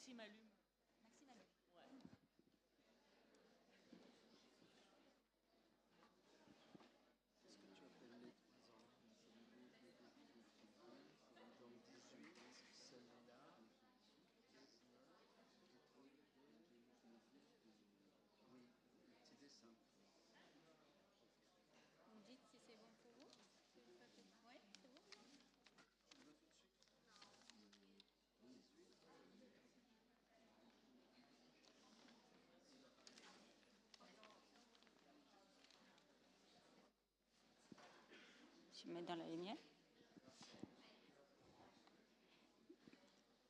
Je vais mettre dans la lumière.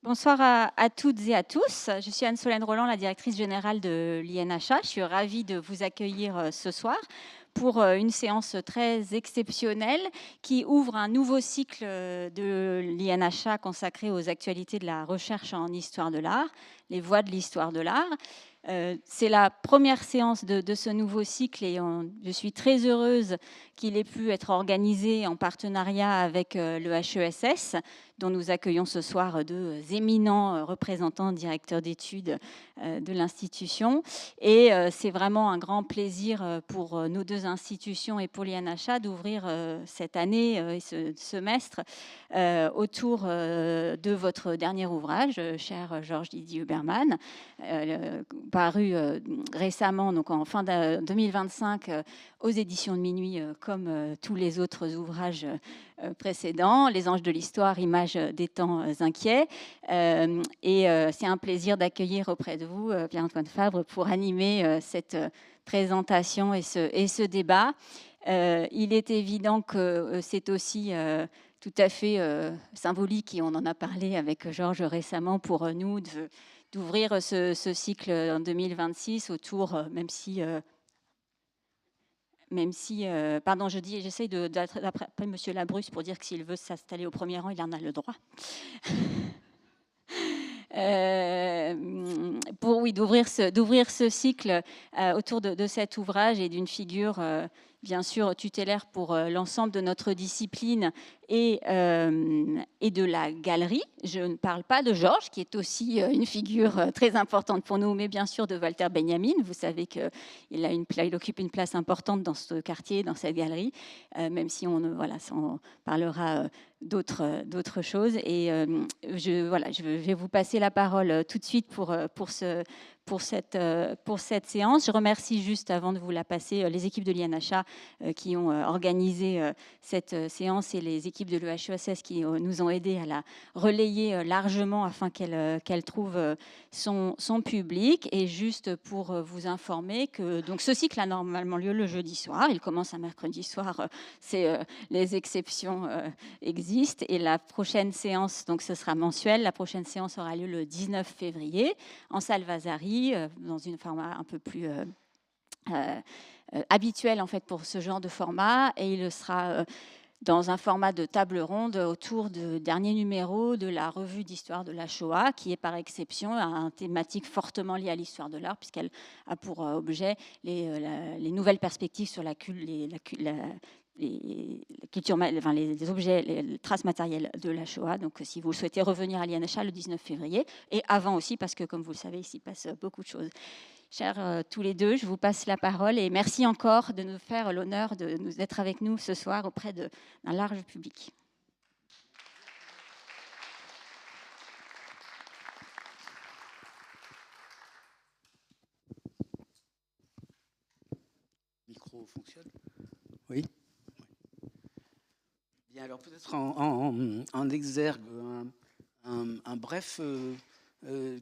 Bonsoir à toutes et à tous. Je suis Anne-Solène Roland, la directrice générale de l'INHA. Je suis ravie de vous accueillir ce soir pour une séance très exceptionnelle qui ouvre un nouveau cycle de l'INHA consacré aux actualités de la recherche en histoire de l'art, les voies de l'histoire de l'art. C'est la première séance de ce nouveau cycle et je suis très heureuse qu'il ait pu être organisé en partenariat avec le HESS, dont nous accueillons ce soir deux éminents représentants, directeurs d'études de l'institution. Et c'est vraiment un grand plaisir pour nos deux institutions et pour l'INHA d'ouvrir cette année et ce semestre autour de votre dernier ouvrage, cher Georges Didier Huberman, paru récemment, donc en fin 2025, aux éditions de Minuit, comme tous les autres ouvrages précédents, Les Anges de l'Histoire, images des temps inquiets. C'est un plaisir d'accueillir auprès de vous Pierre-Antoine Fabre pour animer cette présentation et ce débat. Il est évident que c'est aussi tout à fait symbolique, et on en a parlé avec Georges récemment, pour nous d'ouvrir ce cycle en 2026 autour, même si pardon, j'essaye d'attraper Monsieur Labrusse pour dire que s'il veut s'installer au premier rang, il en a le droit. D'ouvrir ce cycle autour de cet ouvrage et d'une figure bien sûr tutélaire pour l'ensemble de notre discipline et de la galerie. Je ne parle pas de Georges, qui est aussi une figure très importante pour nous, mais bien sûr de Walter Benjamin. Vous savez qu'il occupe une place importante dans ce quartier, dans cette galerie, même si on parlera d'autres choses. Et je vais vous passer la parole tout de suite pour cette séance. Je remercie juste, avant de vous la passer, les équipes de l'INHA qui ont organisé cette séance et les équipes de l'EHESS qui nous ont aidés à la relayer largement afin qu'elle trouve son public. Et juste pour vous informer que donc, ce cycle a normalement lieu le jeudi soir. Il commence un mercredi soir. Les exceptions existent. Et la prochaine séance, donc ce sera mensuel, la prochaine séance aura lieu le 19 février en salle Vasari, dans un format un peu plus habituel en fait pour ce genre de format, et il sera dans un format de table ronde autour du dernier numéro de la revue d'histoire de la Shoah, qui est par exception une thématique fortement liée à l'histoire de l'art, puisqu'elle a pour objet les nouvelles perspectives sur les objets, les traces matérielles de la Shoah. Donc, si vous souhaitez revenir à l'INHA le 19 février, et avant aussi, parce que, comme vous le savez, il s'y passe beaucoup de choses. Chers tous les deux, je vous passe la parole et merci encore de nous faire l'honneur d'être avec nous ce soir auprès d'un large public. Le micro fonctionne ? Oui. Bien, alors peut-être en exergue un bref,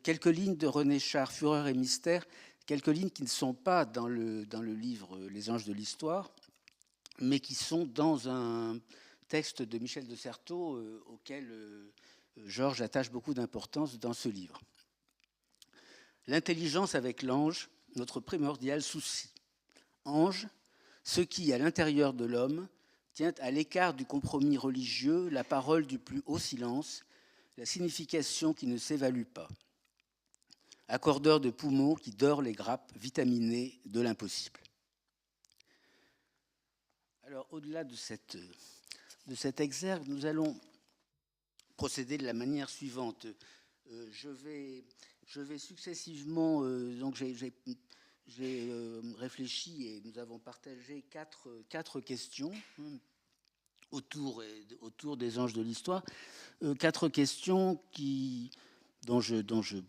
quelques lignes de René Char, Fureur et mystère, quelques lignes qui ne sont pas dans le livre Les Anges de l'Histoire, mais qui sont dans un texte de Michel de Certeau auquel Georges attache beaucoup d'importance dans ce livre. L'intelligence avec l'ange, notre primordial souci. Ange, ce qui, à l'intérieur de l'homme, tient à l'écart du compromis religieux la parole du plus haut silence, la signification qui ne s'évalue pas. Accordeur de poumons qui dore les grappes vitaminées de l'impossible. Alors, au-delà de cet exergue, nous allons procéder de la manière suivante. Je vais je vais successivement, donc j'ai réfléchi et nous avons partagé quatre questions autour des anges de l'histoire. Quatre questions dont je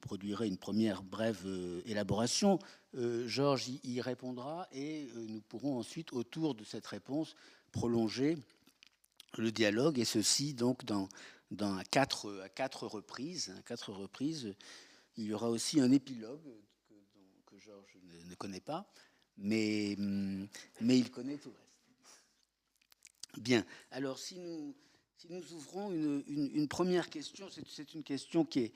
produirai une première brève élaboration. Georges y répondra et nous pourrons ensuite, autour de cette réponse, prolonger le dialogue, et ceci donc à quatre reprises. Il y aura aussi un épilogue que Georges ne connaît pas, mais il connaît tout le reste. Bien, alors si nous ouvrons une première question, c'est une question qui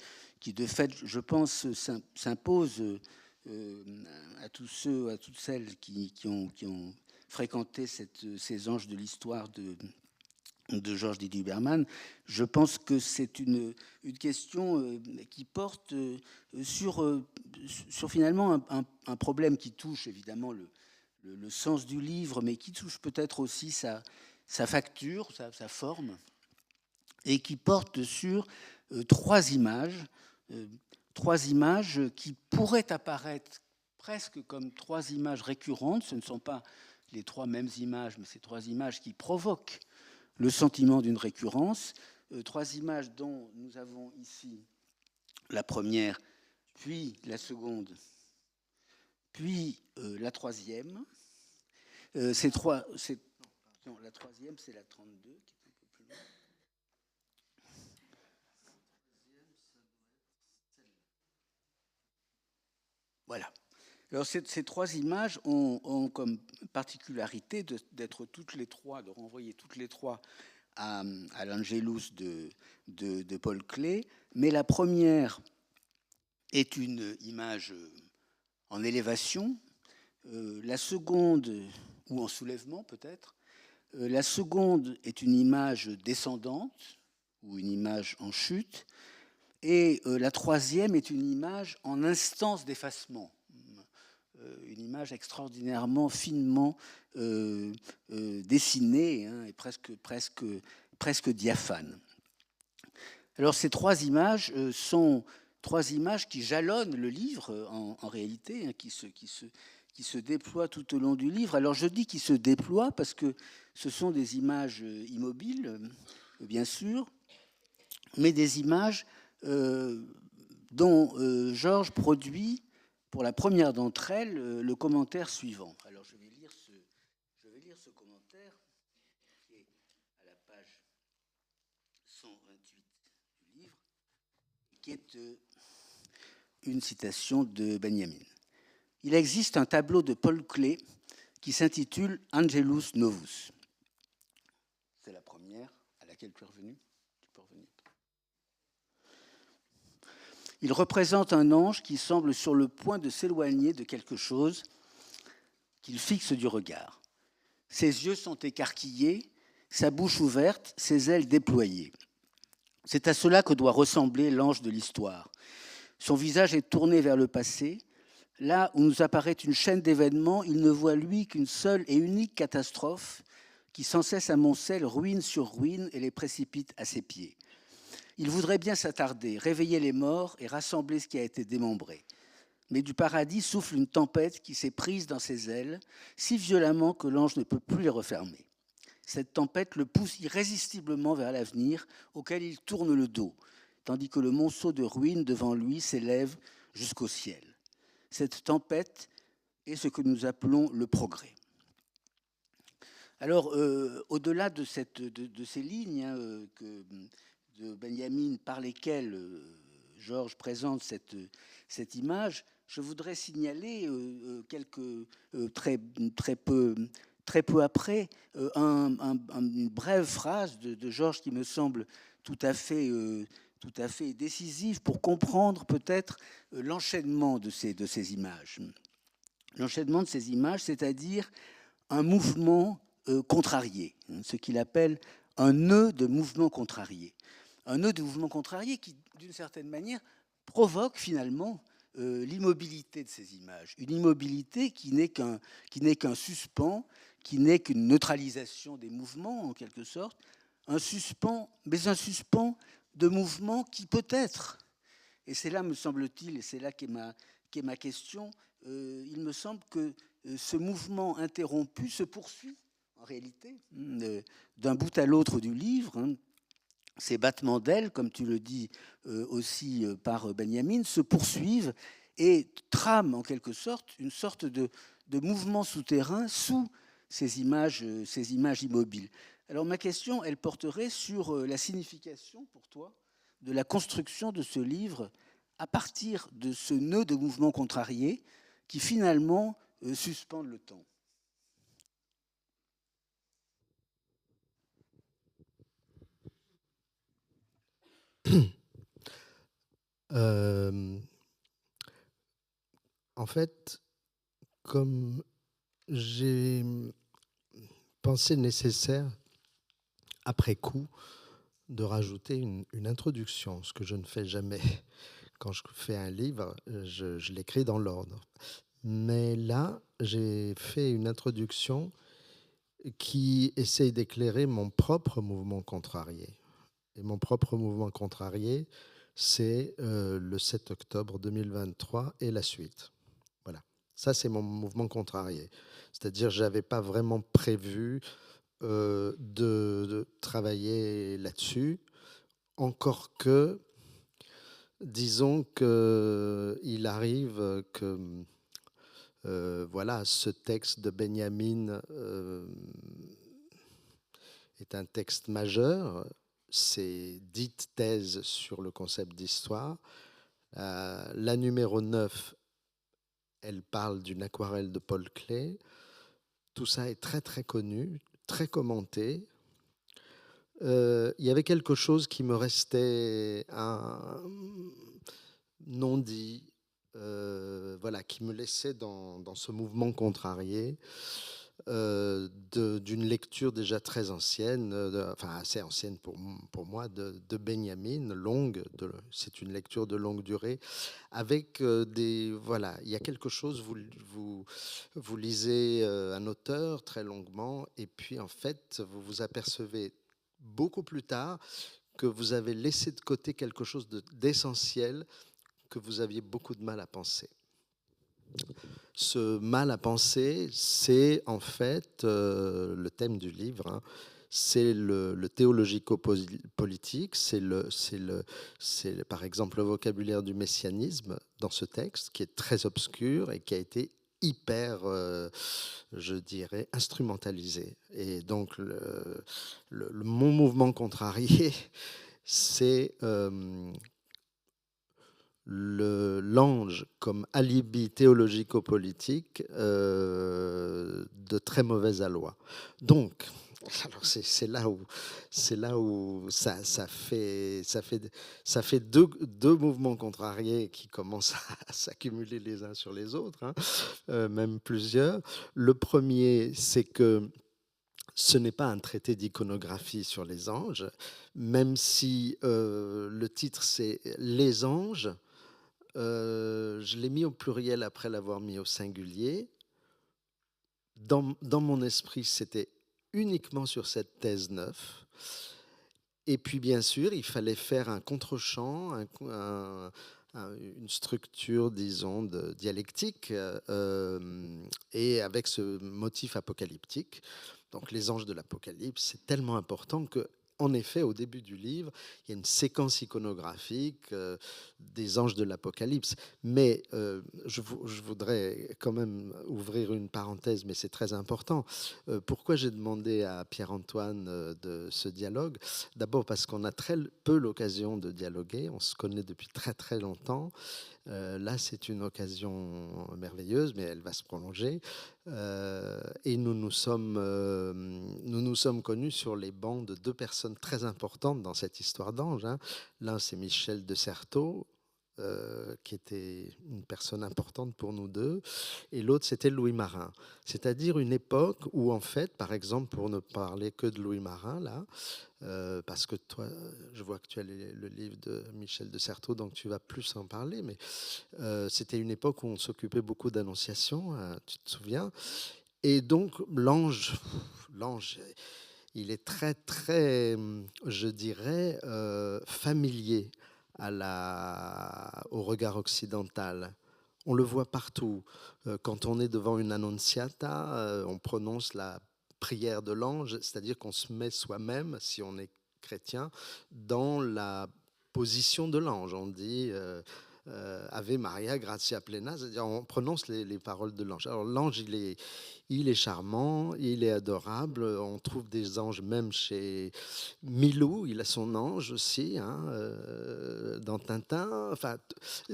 de fait, je pense, s'impose à tous ceux, à toutes celles qui ont fréquenté ces anges de l'histoire de Georges Didier Huberman. Je pense que c'est une question qui porte sur finalement un problème qui touche évidemment le sens du livre, mais qui touche peut-être aussi sa facture, sa forme, et qui porte sur trois images qui pourraient apparaître presque comme trois images récurrentes. Ce ne sont pas les trois mêmes images, mais ces trois images qui provoquent le sentiment d'une récurrence. Trois images dont nous avons ici la première, puis la seconde, puis la troisième. La troisième, c'est la 32, qui est un peu plus loin. Voilà. Alors ces trois images ont comme particularité d'être toutes les trois, de renvoyer toutes les trois à l'Angelus de Paul Klee, mais la première est une image en élévation, la seconde, ou en soulèvement peut-être, la seconde est une image descendante, ou une image en chute, et la troisième est une image en instance d'effacement, une image extraordinairement finement dessinée, hein, et presque diaphane. Alors ces trois images sont trois images qui jalonnent le livre en réalité, hein, qui se déploient tout au long du livre. Alors je dis qu'ils se déploient parce que ce sont des images immobiles, bien sûr, mais des images dont Georges produit, pour la première d'entre elles, le commentaire suivant. Alors je vais lire ce commentaire qui est à la page 128 du livre, qui est une citation de Benjamin. Il existe un tableau de Paul Klee qui s'intitule Angelus Novus. C'est la première à laquelle tu es revenu. Il représente un ange qui semble sur le point de s'éloigner de quelque chose qu'il fixe du regard. Ses yeux sont écarquillés, sa bouche ouverte, ses ailes déployées. C'est à cela que doit ressembler l'ange de l'histoire. Son visage est tourné vers le passé. Là où nous apparaît une chaîne d'événements, il ne voit lui qu'une seule et unique catastrophe qui sans cesse amoncelle ruine sur ruine et les précipite à ses pieds. Il voudrait bien s'attarder, réveiller les morts et rassembler ce qui a été démembré. Mais du paradis souffle une tempête qui s'est prise dans ses ailes, si violemment que l'ange ne peut plus les refermer. Cette tempête le pousse irrésistiblement vers l'avenir, auquel il tourne le dos, tandis que le monceau de ruines devant lui s'élève jusqu'au ciel. Cette tempête est ce que nous appelons le progrès. Alors, au-delà de ces lignes hein, de Benjamin par lesquelles Georges présente cette image, je voudrais signaler très peu après une brève phrase de Georges qui me semble tout à fait décisive pour comprendre peut-être l'enchaînement de ces images. L'enchaînement de ces images, c'est-à-dire un mouvement contrarié, ce qu'il appelle un nœud de mouvement contrarié. Un nœud de mouvement contrarié qui, d'une certaine manière, provoque finalement l'immobilité de ces images. Une immobilité qui n'est qu'un suspens, qui n'est qu'une neutralisation des mouvements, en quelque sorte. Un suspens, mais un suspens de mouvement qui peut-être Et c'est là, me semble-t-il, et c'est là qu'est ma question, il me semble que ce mouvement interrompu se poursuit, en réalité, d'un bout à l'autre du livre. Ces battements d'ailes, comme tu le dis aussi par Benjamin, se poursuivent et trament en quelque sorte une sorte de mouvement souterrain sous ces images immobiles. Alors ma question, elle porterait sur la signification pour toi de la construction de ce livre à partir de ce nœud de mouvement contrarié qui finalement suspend le temps. En fait, comme j'ai pensé nécessaire, après coup, de rajouter une introduction, ce que je ne fais jamais. Quand je fais un livre, je l'écris dans l'ordre. Mais là, j'ai fait une introduction qui essaye d'éclairer mon propre mouvement contrarié. Et mon propre mouvement contrarié, c'est le 7 octobre 2023 et la suite. Voilà. Ça, c'est mon mouvement contrarié. C'est-à-dire, je n'avais pas vraiment prévu de travailler là-dessus, encore que, disons qu'il arrive que voilà, ce texte de Benjamin est un texte majeur. C'est 10 thèses sur le concept d'histoire. La numéro 9, elle parle d'une aquarelle de Paul Klee. Tout ça est très très connu, très commenté. Il y avait quelque chose qui me restait un non dit, voilà, qui me laissait dans ce mouvement contrarié. D'une lecture déjà très ancienne, enfin assez ancienne pour moi, de Benjamin, longue, c'est une lecture de longue durée, avec voilà, il y a quelque chose, vous lisez un auteur très longuement, et puis en fait, vous vous apercevez beaucoup plus tard que vous avez laissé de côté quelque chose d'essentiel que vous aviez beaucoup de mal à penser. Ce mal à penser, c'est en fait le thème du livre, hein. C'est le théologico-politique, c'est par exemple le vocabulaire du messianisme dans ce texte, qui est très obscur et qui a été hyper, je dirais, instrumentalisé. Et donc, mon mouvement contrarié, c'est l'ange comme alibi théologico-politique de très mauvaise aloi. Donc, alors c'est là où ça fait deux mouvements contrariés qui commencent à s'accumuler les uns sur les autres, hein, même plusieurs. Le premier, c'est que ce n'est pas un traité d'iconographie sur les anges, même si le titre c'est Les anges. Je l'ai mis au pluriel après l'avoir mis au singulier. Dans mon esprit, c'était uniquement sur cette thèse 9. Et puis, bien sûr, il fallait faire un contre-champ, une structure, disons, dialectique, et avec ce motif apocalyptique. Donc, les anges de l'Apocalypse, c'est tellement important que, en effet, au début du livre, il y a une séquence iconographique des anges de l'Apocalypse. Mais je voudrais quand même ouvrir une parenthèse, mais c'est très important. Pourquoi j'ai demandé à Pierre-Antoine de ce dialogue? D'abord parce qu'on a très peu l'occasion de dialoguer. On se connaît depuis très très longtemps. Là, c'est une occasion merveilleuse, mais elle va se prolonger. Et nous nous sommes connus sur les bancs de deux personnes très importantes dans cette histoire d'ange, hein. L'un, c'est Michel de Certeau, qui était une personne importante pour nous deux, et l'autre, c'était Louis Marin. C'est-à-dire une époque où, en fait, par exemple, pour ne parler que de Louis Marin, là, parce que toi, je vois que tu as le livre de Michel de Certeau, donc tu vas plus en parler, mais c'était une époque où on s'occupait beaucoup d'annonciation, tu te souviens. Et donc, l'ange, il est très, très, je dirais, familier au regard occidental. On le voit partout. Quand on est devant une annonciata, on prononce la prière de l'ange, c'est-à-dire qu'on se met soi-même, si on est chrétien, dans la position de l'ange. On dit Ave Maria, gratia plena, c'est-à-dire on prononce les paroles de l'ange. Alors l'ange, il est charmant, il est adorable. On trouve des anges même chez Milou, il a son ange aussi, hein, dans Tintin. Enfin,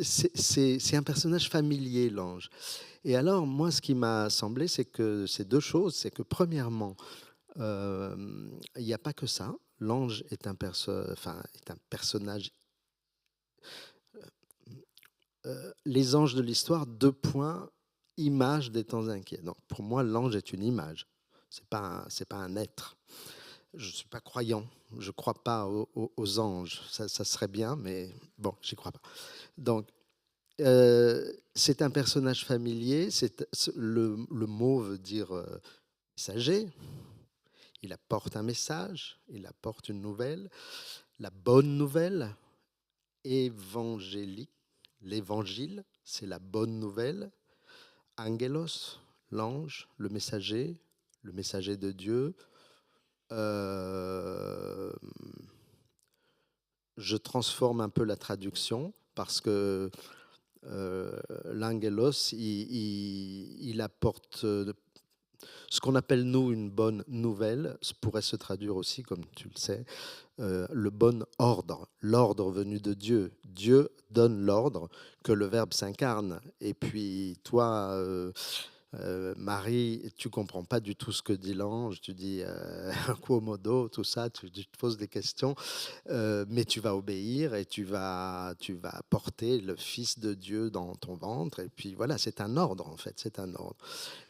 c'est un personnage familier, l'ange. Et alors, moi, ce qui m'a semblé, c'est que c'est deux choses. C'est que, premièrement, il n'y a pas que ça. L'ange est est un personnage. Les anges de l'histoire, deux points, image des temps inquiets. Donc, pour moi, l'ange est une image. C'est pas un être. Je ne suis pas croyant. Je ne crois pas aux anges. Ça serait bien, mais bon, j'y crois pas. Donc, c'est un personnage familier. Le mot veut dire messager. Il apporte un message, il apporte une nouvelle, la bonne nouvelle évangélique. L'évangile, c'est la bonne nouvelle. Angelos, l'ange, le messager de Dieu. Je transforme un peu la traduction parce que l'angelos, il apporte ce qu'on appelle, nous, une bonne nouvelle. Ça pourrait se traduire aussi, comme tu le sais, le bon ordre, l'ordre venu de Dieu. Dieu donne l'ordre, que le Verbe s'incarne. Et puis toi, Marie, tu comprends pas du tout ce que dit l'ange, tu dis quo modo, tout ça, tu te poses des questions, mais tu vas obéir et tu vas porter le Fils de Dieu dans ton ventre. Et puis voilà, c'est un ordre en fait, c'est un ordre.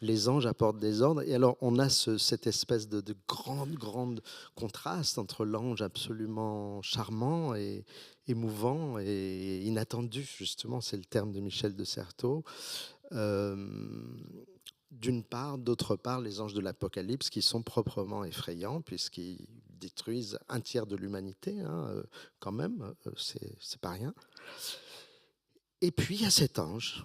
Les anges apportent des ordres. Et alors, on a cette espèce de grande contraste entre l'ange absolument charmant et émouvant et inattendu, justement, c'est le terme de Michel de Certeau. D'une part, d'autre part, les anges de l'Apocalypse qui sont proprement effrayants puisqu'ils détruisent un tiers de l'humanité, hein, quand même, c'est pas rien. Et puis il y a cet ange,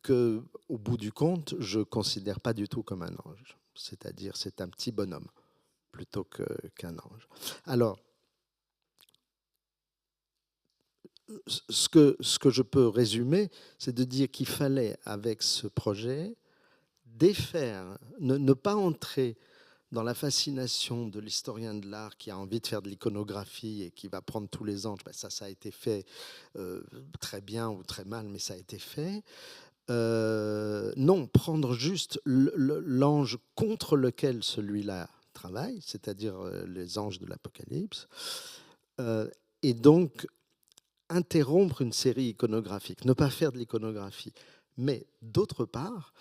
que, au bout du compte, je considère pas du tout comme un ange. C'est-à-dire, c'est un petit bonhomme plutôt qu'un ange. Alors, ce que je peux résumer, c'est de dire qu'il fallait, avec ce projet, défaire, ne pas entrer dans la fascination de l'historien de l'art qui a envie de faire de l'iconographie et qui va prendre tous les anges. Ben ça a été fait très bien ou très mal, mais ça a été fait. Non, prendre juste l'ange contre lequel celui-là travaille, c'est-à-dire les anges de l'Apocalypse, et donc interrompre une série iconographique, ne pas faire de l'iconographie. Mais d'autre part,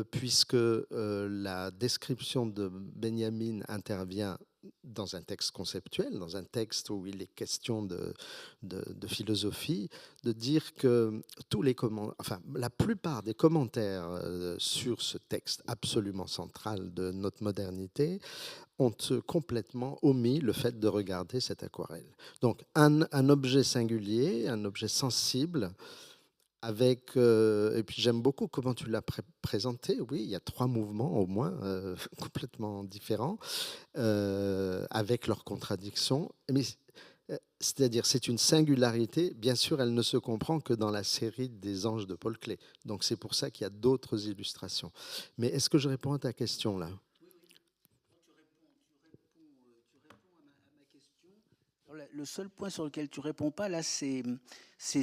puisque la description de Benjamin intervient dans un texte conceptuel, dans un texte où il est question de philosophie, de dire que la plupart des commentaires sur ce texte absolument central de notre modernité ont complètement omis le fait de regarder cette aquarelle. Donc un objet singulier, un objet sensible, avec, et puis j'aime beaucoup comment tu l'as présenté. Oui, il y a 3 mouvements au moins, complètement différents, avec leurs contradictions. Mais c'est-à-dire, c'est une singularité. Bien sûr, elle ne se comprend que dans la série des Anges de Paul Klee. Donc c'est pour ça qu'il y a d'autres illustrations. Mais est-ce que je réponds à ta question là? Le seul point sur lequel tu réponds pas, là, c'est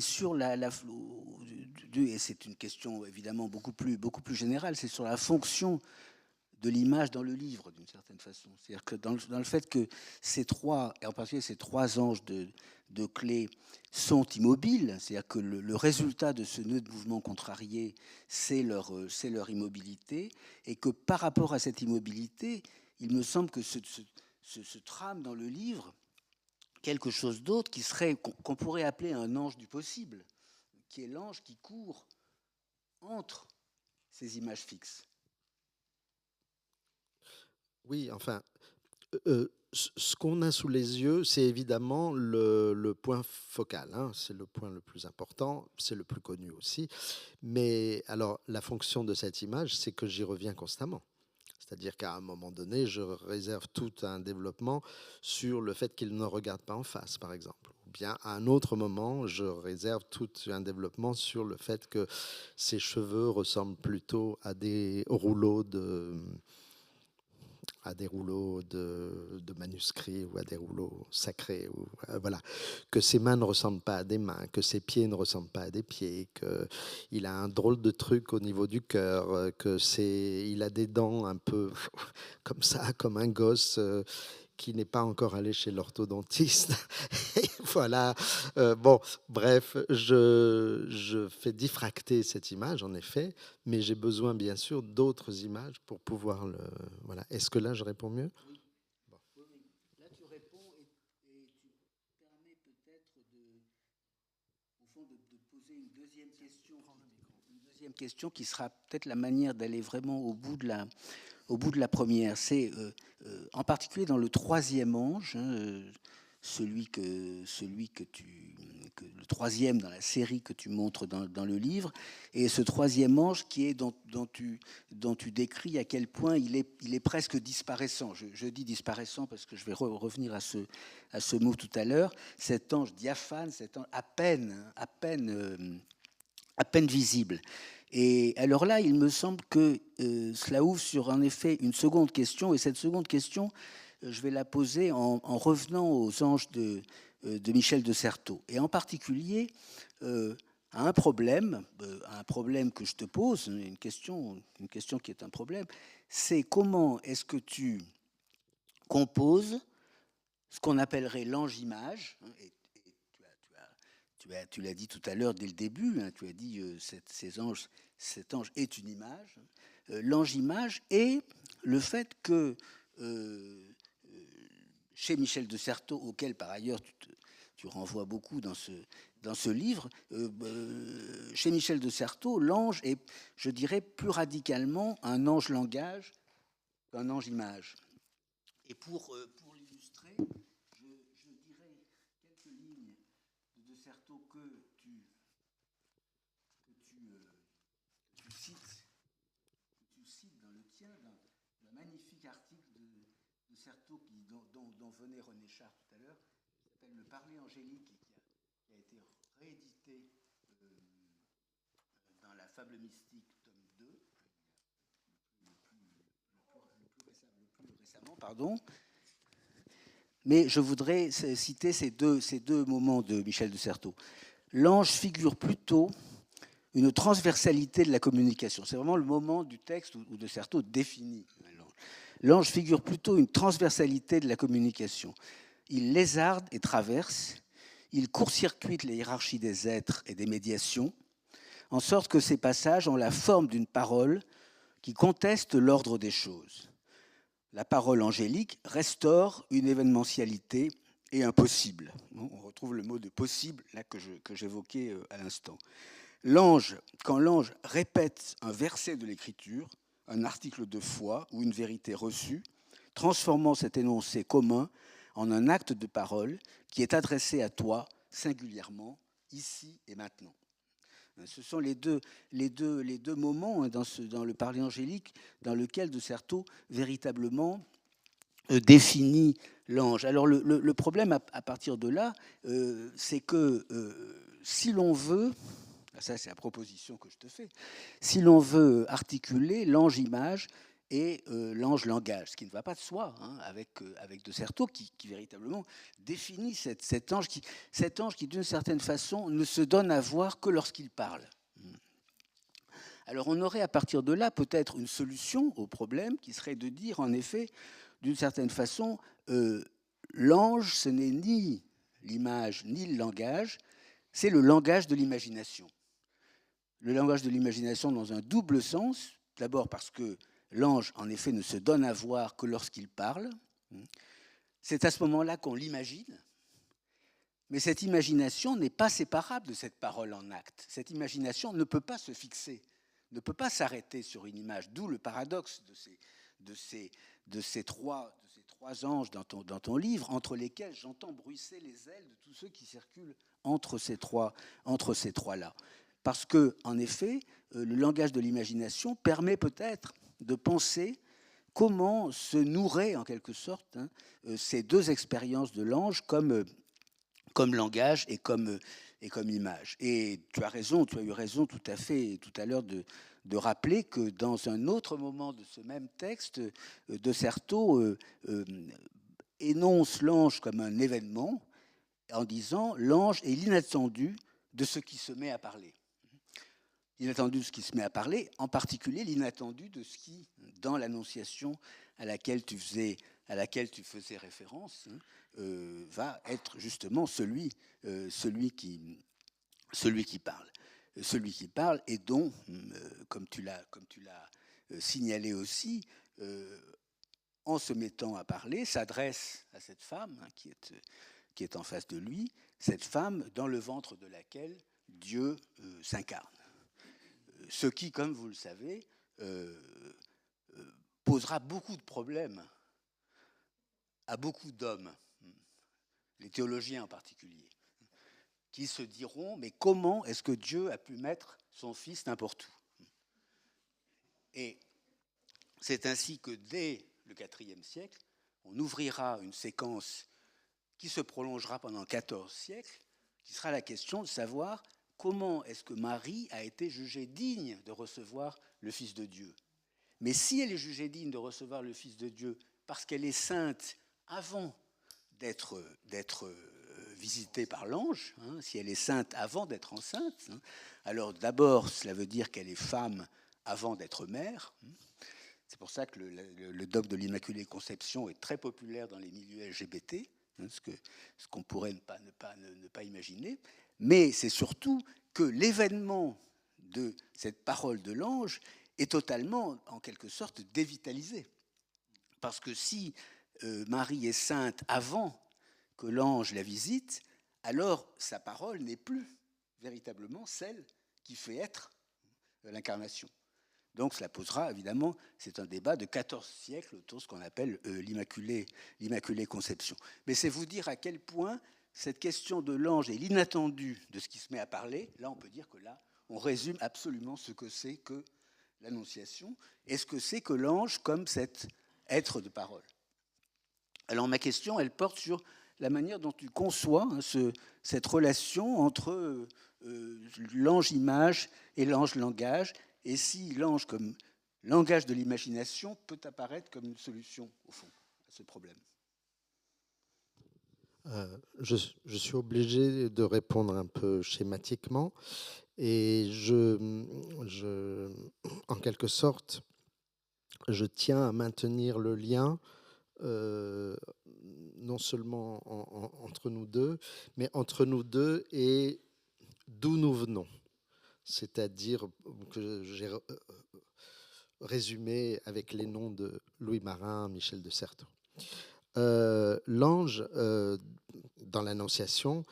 sur et c'est une question évidemment beaucoup plus générale, c'est sur la fonction de l'image dans le livre, d'une certaine façon. C'est-à-dire que dans le fait que ces trois, et en particulier ces 3 anges de Klee, sont immobiles, c'est-à-dire que le résultat de ce nœud de mouvement contrarié, c'est leur immobilité, et que par rapport à cette immobilité, il me semble que se trame dans le livre quelque chose d'autre qui serait, qu'on pourrait appeler un ange du possible, qui est l'ange qui court entre ces images fixes. Oui, enfin, Ce qu'on a sous les yeux, c'est évidemment le point focal, hein. C'est le point le plus important, c'est le plus connu aussi. Mais alors, la fonction de cette image, c'est que j'y reviens constamment. C'est-à-dire qu'à un moment donné, je réserve tout un développement sur le fait qu'il ne regarde pas en face, par exemple. Ou bien à un autre moment, je réserve tout un développement sur le fait que ses cheveux ressemblent plutôt à des rouleaux de manuscrits ou à des rouleaux sacrés. Ou, voilà. Que ses mains ne ressemblent pas à des mains, que ses pieds ne ressemblent pas à des pieds, qu'il a un drôle de truc au niveau du cœur, il a des dents un peu comme ça, comme un gosse qui n'est pas encore allé chez l'orthodontiste. Voilà. Bon, bref, je fais diffracter cette image, en effet, mais j'ai besoin, bien sûr, d'autres images pour pouvoir le... Voilà. Est-ce que là, je réponds mieux? Bon. Oui, oui. Là, tu réponds et tu permets peut-être au fond, de poser une deuxième question qui sera peut-être la manière d'aller vraiment au bout de la première. C'est en particulier dans le troisième ange, hein, le troisième dans la série que tu montres dans le livre, et ce troisième ange qui est dont tu décris à quel point il est presque disparaissant. Je dis disparaissant parce que je vais revenir à ce mot tout à l'heure. Cet ange diaphane, cet ange à peine visible. Et alors là, il me semble que cela ouvre sur en effet une seconde question, et cette seconde question, je vais la poser en revenant aux anges de Michel de Certeau, et en particulier à un problème que je te pose, une question qui est un problème, c'est comment est-ce que tu composes ce qu'on appellerait l'ange-image, hein, et tu l'as dit tout à l'heure dès le début, hein, tu as dit cet ange est une image, l'ange-image, et le fait que chez Michel de Certeau, auquel par ailleurs tu renvoies beaucoup dans ce livre, chez Michel de Certeau, l'ange est, je dirais, plus radicalement un ange-langage qu'un ange-image. Et pour l'illustrer, je dirais quelques lignes de Certeau que tu cites dans le tien, d'un magnifique article de Certeau dont venait René Char tout à l'heure, qui s'appelle Le Parler angélique, et qui a été réédité dans la Fable mystique, tome 2, le plus récemment, pardon. Mais je voudrais citer ces deux moments de Michel de Certeau. L'ange figure plutôt une transversalité de la communication. C'est vraiment le moment du texte où de Certeau définit l'ange. L'ange figure plutôt une transversalité de la communication. Il lézarde et traverse, il court-circuite les hiérarchies des êtres et des médiations, en sorte que ces passages ont la forme d'une parole qui conteste l'ordre des choses. La parole angélique restaure une événementialité et un possible. On retrouve le mot de possible là que j'évoquais à l'instant. Quand l'ange répète un verset de l'Écriture, un article de foi ou une vérité reçue, transformant cet énoncé commun en un acte de parole qui est adressé à toi singulièrement, ici et maintenant. Ce sont les deux moments dans le parler angélique dans lequel de Certeau véritablement définit l'ange. Alors le problème à partir de là, c'est que si l'on veut, ça c'est la proposition que je te fais, si l'on veut articuler l'ange-image et l'ange-langage, ce qui ne va pas de soi, hein, avec de Certeau qui véritablement définit cet ange qui d'une certaine façon ne se donne à voir que lorsqu'il parle. Alors on aurait à partir de là peut-être une solution au problème qui serait de dire en effet, d'une certaine façon, l'ange ce n'est ni l'image ni le langage, c'est le langage de l'imagination. Le langage de l'imagination dans un double sens, d'abord parce que l'ange, en effet, ne se donne à voir que lorsqu'il parle. C'est à ce moment-là qu'on l'imagine, mais cette imagination n'est pas séparable de cette parole en acte. Cette imagination ne peut pas se fixer, ne peut pas s'arrêter sur une image, d'où le paradoxe de ces trois 3 anges dans ton livre, entre lesquels j'entends bruisser les ailes de tous ceux qui circulent entre ces trois-là. Parce que, en effet, le langage de l'imagination permet peut-être de penser comment se nourraient, en quelque sorte, ces deux expériences de l'ange comme langage et comme image. Et tu as eu raison tout à fait tout à l'heure de rappeler que dans un autre moment de ce même texte, de Certeau énonce l'ange comme un événement en disant l'ange est l'inattendu de ce qui se met à parler. L'inattendu de ce qui se met à parler, en particulier l'inattendu de ce qui, dans l'annonciation à laquelle tu faisais référence, va être justement celui qui parle. Celui qui parle et dont, comme tu l'as signalé aussi, en se mettant à parler, s'adresse à cette femme qui est en face de lui, cette femme dans le ventre de laquelle Dieu s'incarne. Ce qui, comme vous le savez, posera beaucoup de problèmes à beaucoup d'hommes, les théologiens en particulier, qui se diront, mais comment est-ce que Dieu a pu mettre son Fils n'importe où? Et c'est ainsi que dès le IVe siècle, on ouvrira une séquence qui se prolongera pendant 14 siècles, qui sera la question de savoir comment est-ce que Marie a été jugée digne de recevoir le Fils de Dieu. Mais si elle est jugée digne de recevoir le Fils de Dieu parce qu'elle est sainte avant d'être visitée par l'ange, si elle est sainte avant d'être enceinte, alors d'abord, cela veut dire qu'elle est femme avant d'être mère. C'est pour ça que le dogme de l'Immaculée Conception est très populaire dans les milieux LGBT, ce qu'on pourrait ne pas imaginer. Mais c'est surtout que l'événement de cette parole de l'ange est totalement, en quelque sorte, dévitalisé. Parce que si Marie est sainte avant que l'ange la visite, alors sa parole n'est plus véritablement celle qui fait être l'incarnation. Donc cela posera, évidemment, c'est un débat de 14 siècles autour de ce qu'on appelle l'Immaculée Conception. Mais c'est vous dire à quel point cette question de l'ange et l'inattendu de ce qui se met à parler, là on peut dire que là, on résume absolument ce que c'est que l'Annonciation et ce que c'est que l'ange comme cet être de parole. Alors ma question, elle porte sur la manière dont tu conçois cette relation entre l'ange-image et l'ange-langage, et si l'ange comme langage de l'imagination peut apparaître comme une solution, au fond, à ce problème. Je suis obligé de répondre un peu schématiquement, et en quelque sorte, je tiens à maintenir le lien non seulement entre nous deux, mais entre nous deux et d'où nous venons. C'est-à-dire que j'ai résumé avec les noms de Louis Marin, Michel de Certeau. L'ange, dans l'Annonciation,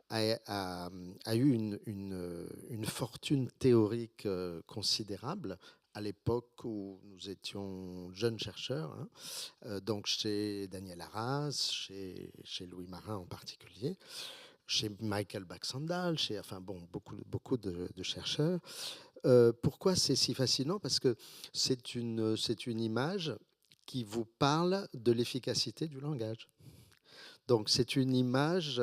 a eu une fortune théorique considérable à l'époque où nous étions jeunes chercheurs, donc chez Daniel Arras, chez Louis Marin en particulier, chez Michael Baxandall, beaucoup de chercheurs. Pourquoi c'est si fascinant? Parce que c'est une image qui vous parle de l'efficacité du langage. Donc c'est une image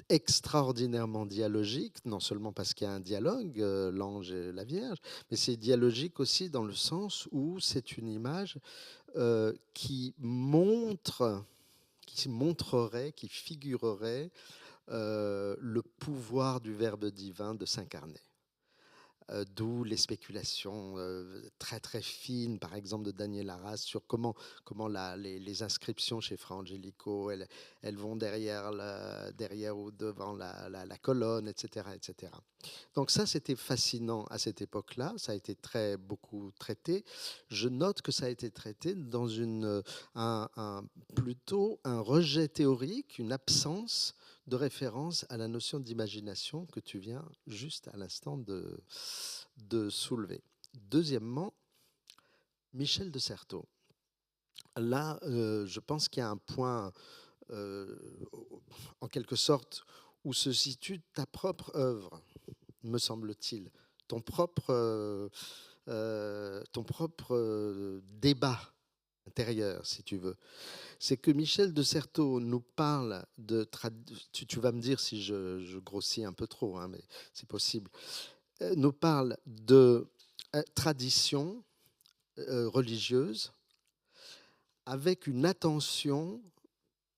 extraordinairement dialogique, non seulement parce qu'il y a un dialogue, l'ange et la Vierge, mais c'est dialogique aussi dans le sens où c'est une image qui figurerait le pouvoir du Verbe divin de s'incarner. D'où les spéculations très très fines, par exemple de Daniel Arras, sur comment les inscriptions chez Fra Angelico, elles vont derrière ou devant la colonne, etc., etc. Donc ça, c'était fascinant à cette époque-là. Ça a été beaucoup traité. Je note que ça a été traité dans plutôt un rejet théorique, une absence de référence à la notion d'imagination que tu viens juste à l'instant de soulever. Deuxièmement, Michel de Certeau là, je pense qu'il y a un point, en quelque sorte, où se situe ta propre œuvre, me semble-t-il, ton propre débat intérieur, si tu veux. C'est que Michel de Certeau nous parle de... Tu vas me dire si je grossis un peu trop, hein, mais c'est possible. Nous parle de tradition religieuse avec une attention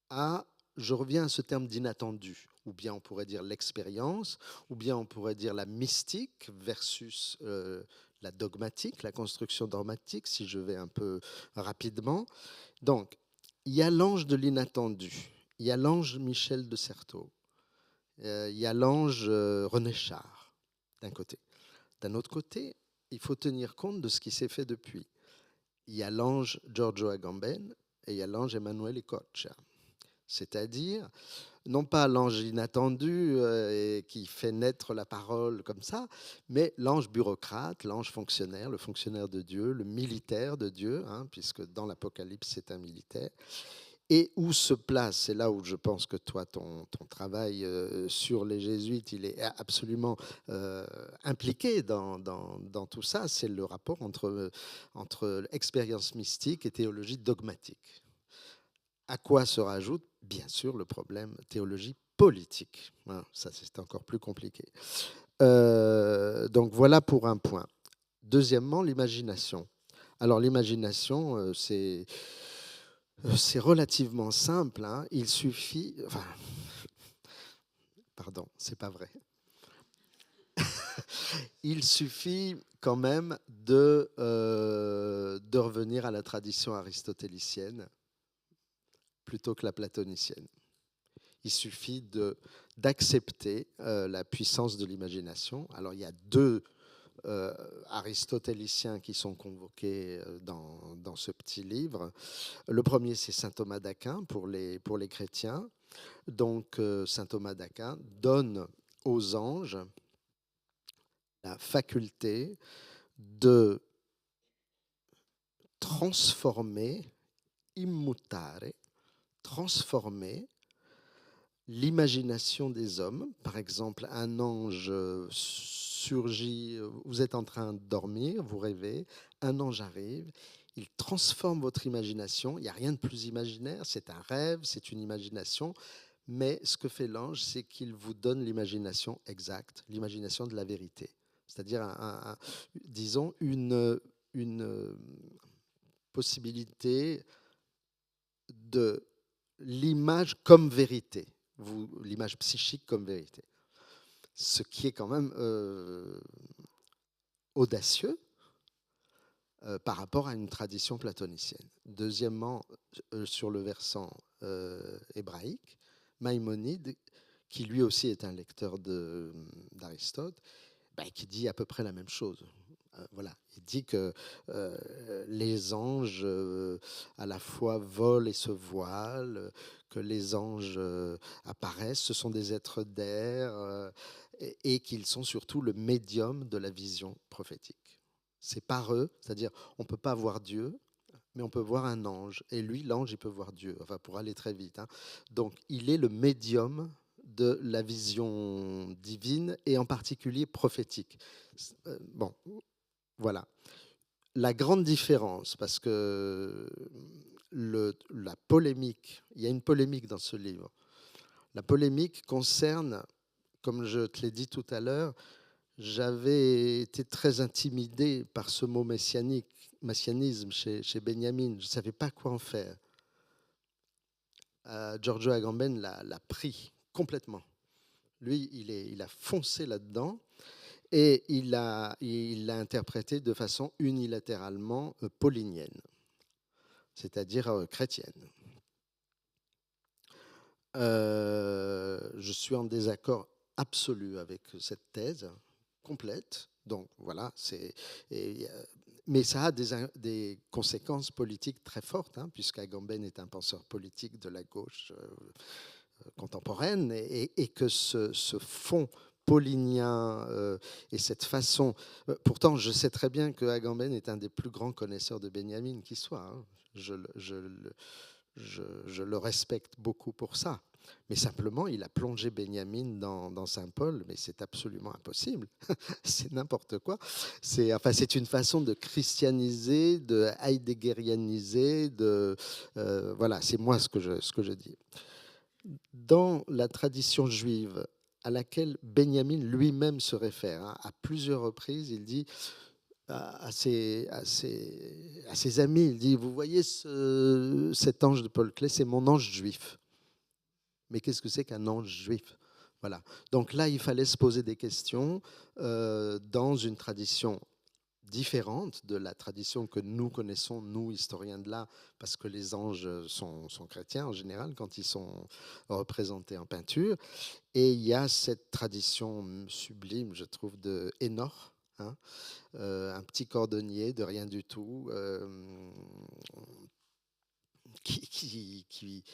à, je reviens à ce terme d'inattendu, ou bien on pourrait dire l'expérience, ou bien on pourrait dire la mystique versus la dogmatique, la construction dogmatique, si je vais un peu rapidement. Donc, il y a l'ange de l'inattendu, il y a l'ange Michel de Certeau, il y a l'ange René Char, d'un côté. D'un autre côté, il faut tenir compte de ce qui s'est fait depuis. Il y a l'ange Giorgio Agamben et il y a l'ange Emanuele Coccia. C'est-à-dire, non pas l'ange inattendu qui fait naître la parole comme ça, mais l'ange bureaucrate, l'ange fonctionnaire, le fonctionnaire de Dieu, le militaire de Dieu, hein, puisque dans l'Apocalypse, c'est un militaire. Et où se place, c'est là où je pense que toi, ton travail sur les jésuites, il est absolument impliqué dans tout ça, c'est le rapport entre expérience mystique et théologie dogmatique. À quoi se rajoute, bien sûr, le problème théologie politique. Hein, ça, c'est encore plus compliqué. Donc voilà pour un point. Deuxièmement, l'imagination. Alors l'imagination, c'est relativement simple. Hein. Il suffit... Enfin, pardon, c'est pas vrai. Il suffit quand même de revenir à la tradition aristotélicienne plutôt que la platonicienne. Il suffit d'accepter la puissance de l'imagination. Alors il y a deux aristotéliciens qui sont convoqués dans ce petit livre. Le premier, c'est saint Thomas d'Aquin pour les chrétiens. Donc saint Thomas d'Aquin donne aux anges la faculté de transformer, immutare, transformer l'imagination des hommes. Par exemple, un ange surgit, vous êtes en train de dormir, vous rêvez, un ange arrive, il transforme votre imagination, il n'y a rien de plus imaginaire, c'est un rêve, c'est une imagination, mais ce que fait l'ange, c'est qu'il vous donne l'imagination exacte, l'imagination de la vérité. C'est-à-dire, disons, une possibilité de l'image comme vérité, l'image psychique comme vérité. Ce qui est quand même audacieux par rapport à une tradition platonicienne. Deuxièmement, sur le versant hébraïque, Maïmonide, qui lui aussi est un lecteur d'Aristote, qui dit à peu près la même chose. Voilà, il dit que les anges à la fois volent et se voilent, que les anges apparaissent, ce sont des êtres d'air et qu'ils sont surtout le médium de la vision prophétique. C'est par eux, c'est-à-dire on ne peut pas voir Dieu, mais on peut voir un ange. Et lui, l'ange, il peut voir Dieu, enfin pour aller très vite. Hein. Donc il est le médium de la vision divine et en particulier prophétique. Bon, voilà. La grande différence, parce que la polémique, il y a une polémique dans ce livre. La polémique concerne, comme je te l'ai dit tout à l'heure, j'avais été très intimidé par ce mot messianisme chez Benjamin. Je ne savais pas quoi en faire. Giorgio Agamben l'a pris complètement. Lui, il a foncé là-dedans. Et il l'a interprété de façon unilatéralement paulinienne, c'est-à-dire chrétienne. Je suis en désaccord absolu avec cette thèse complète. Donc voilà, mais ça a des conséquences politiques très fortes, hein, puisqu'Agamben est un penseur politique de la gauche contemporaine et que ce fond paulinien et cette façon. Pourtant, je sais très bien que Agamben est un des plus grands connaisseurs de Benjamin qui soit. Hein. Je le respecte beaucoup pour ça. Mais simplement, il a plongé Benjamin dans Saint Paul, mais c'est absolument impossible. C'est n'importe quoi. C'est une façon de christianiser, de heideggerianiser, voilà, c'est moi ce que je dis. Dans la tradition juive à laquelle Benjamin lui-même se réfère, hein, à plusieurs reprises, il dit à ses amis, il dit, vous voyez cet ange de Paul Klee, c'est mon ange juif. Mais qu'est-ce que c'est qu'un ange juif? Voilà. Donc là, il fallait se poser des questions dans une tradition différente de la tradition que nous connaissons, nous, historiens de l'art, parce que les anges sont chrétiens en général quand ils sont représentés en peinture. Et il y a cette tradition sublime, je trouve, de Hénor, hein, un petit cordonnier de rien du tout, qui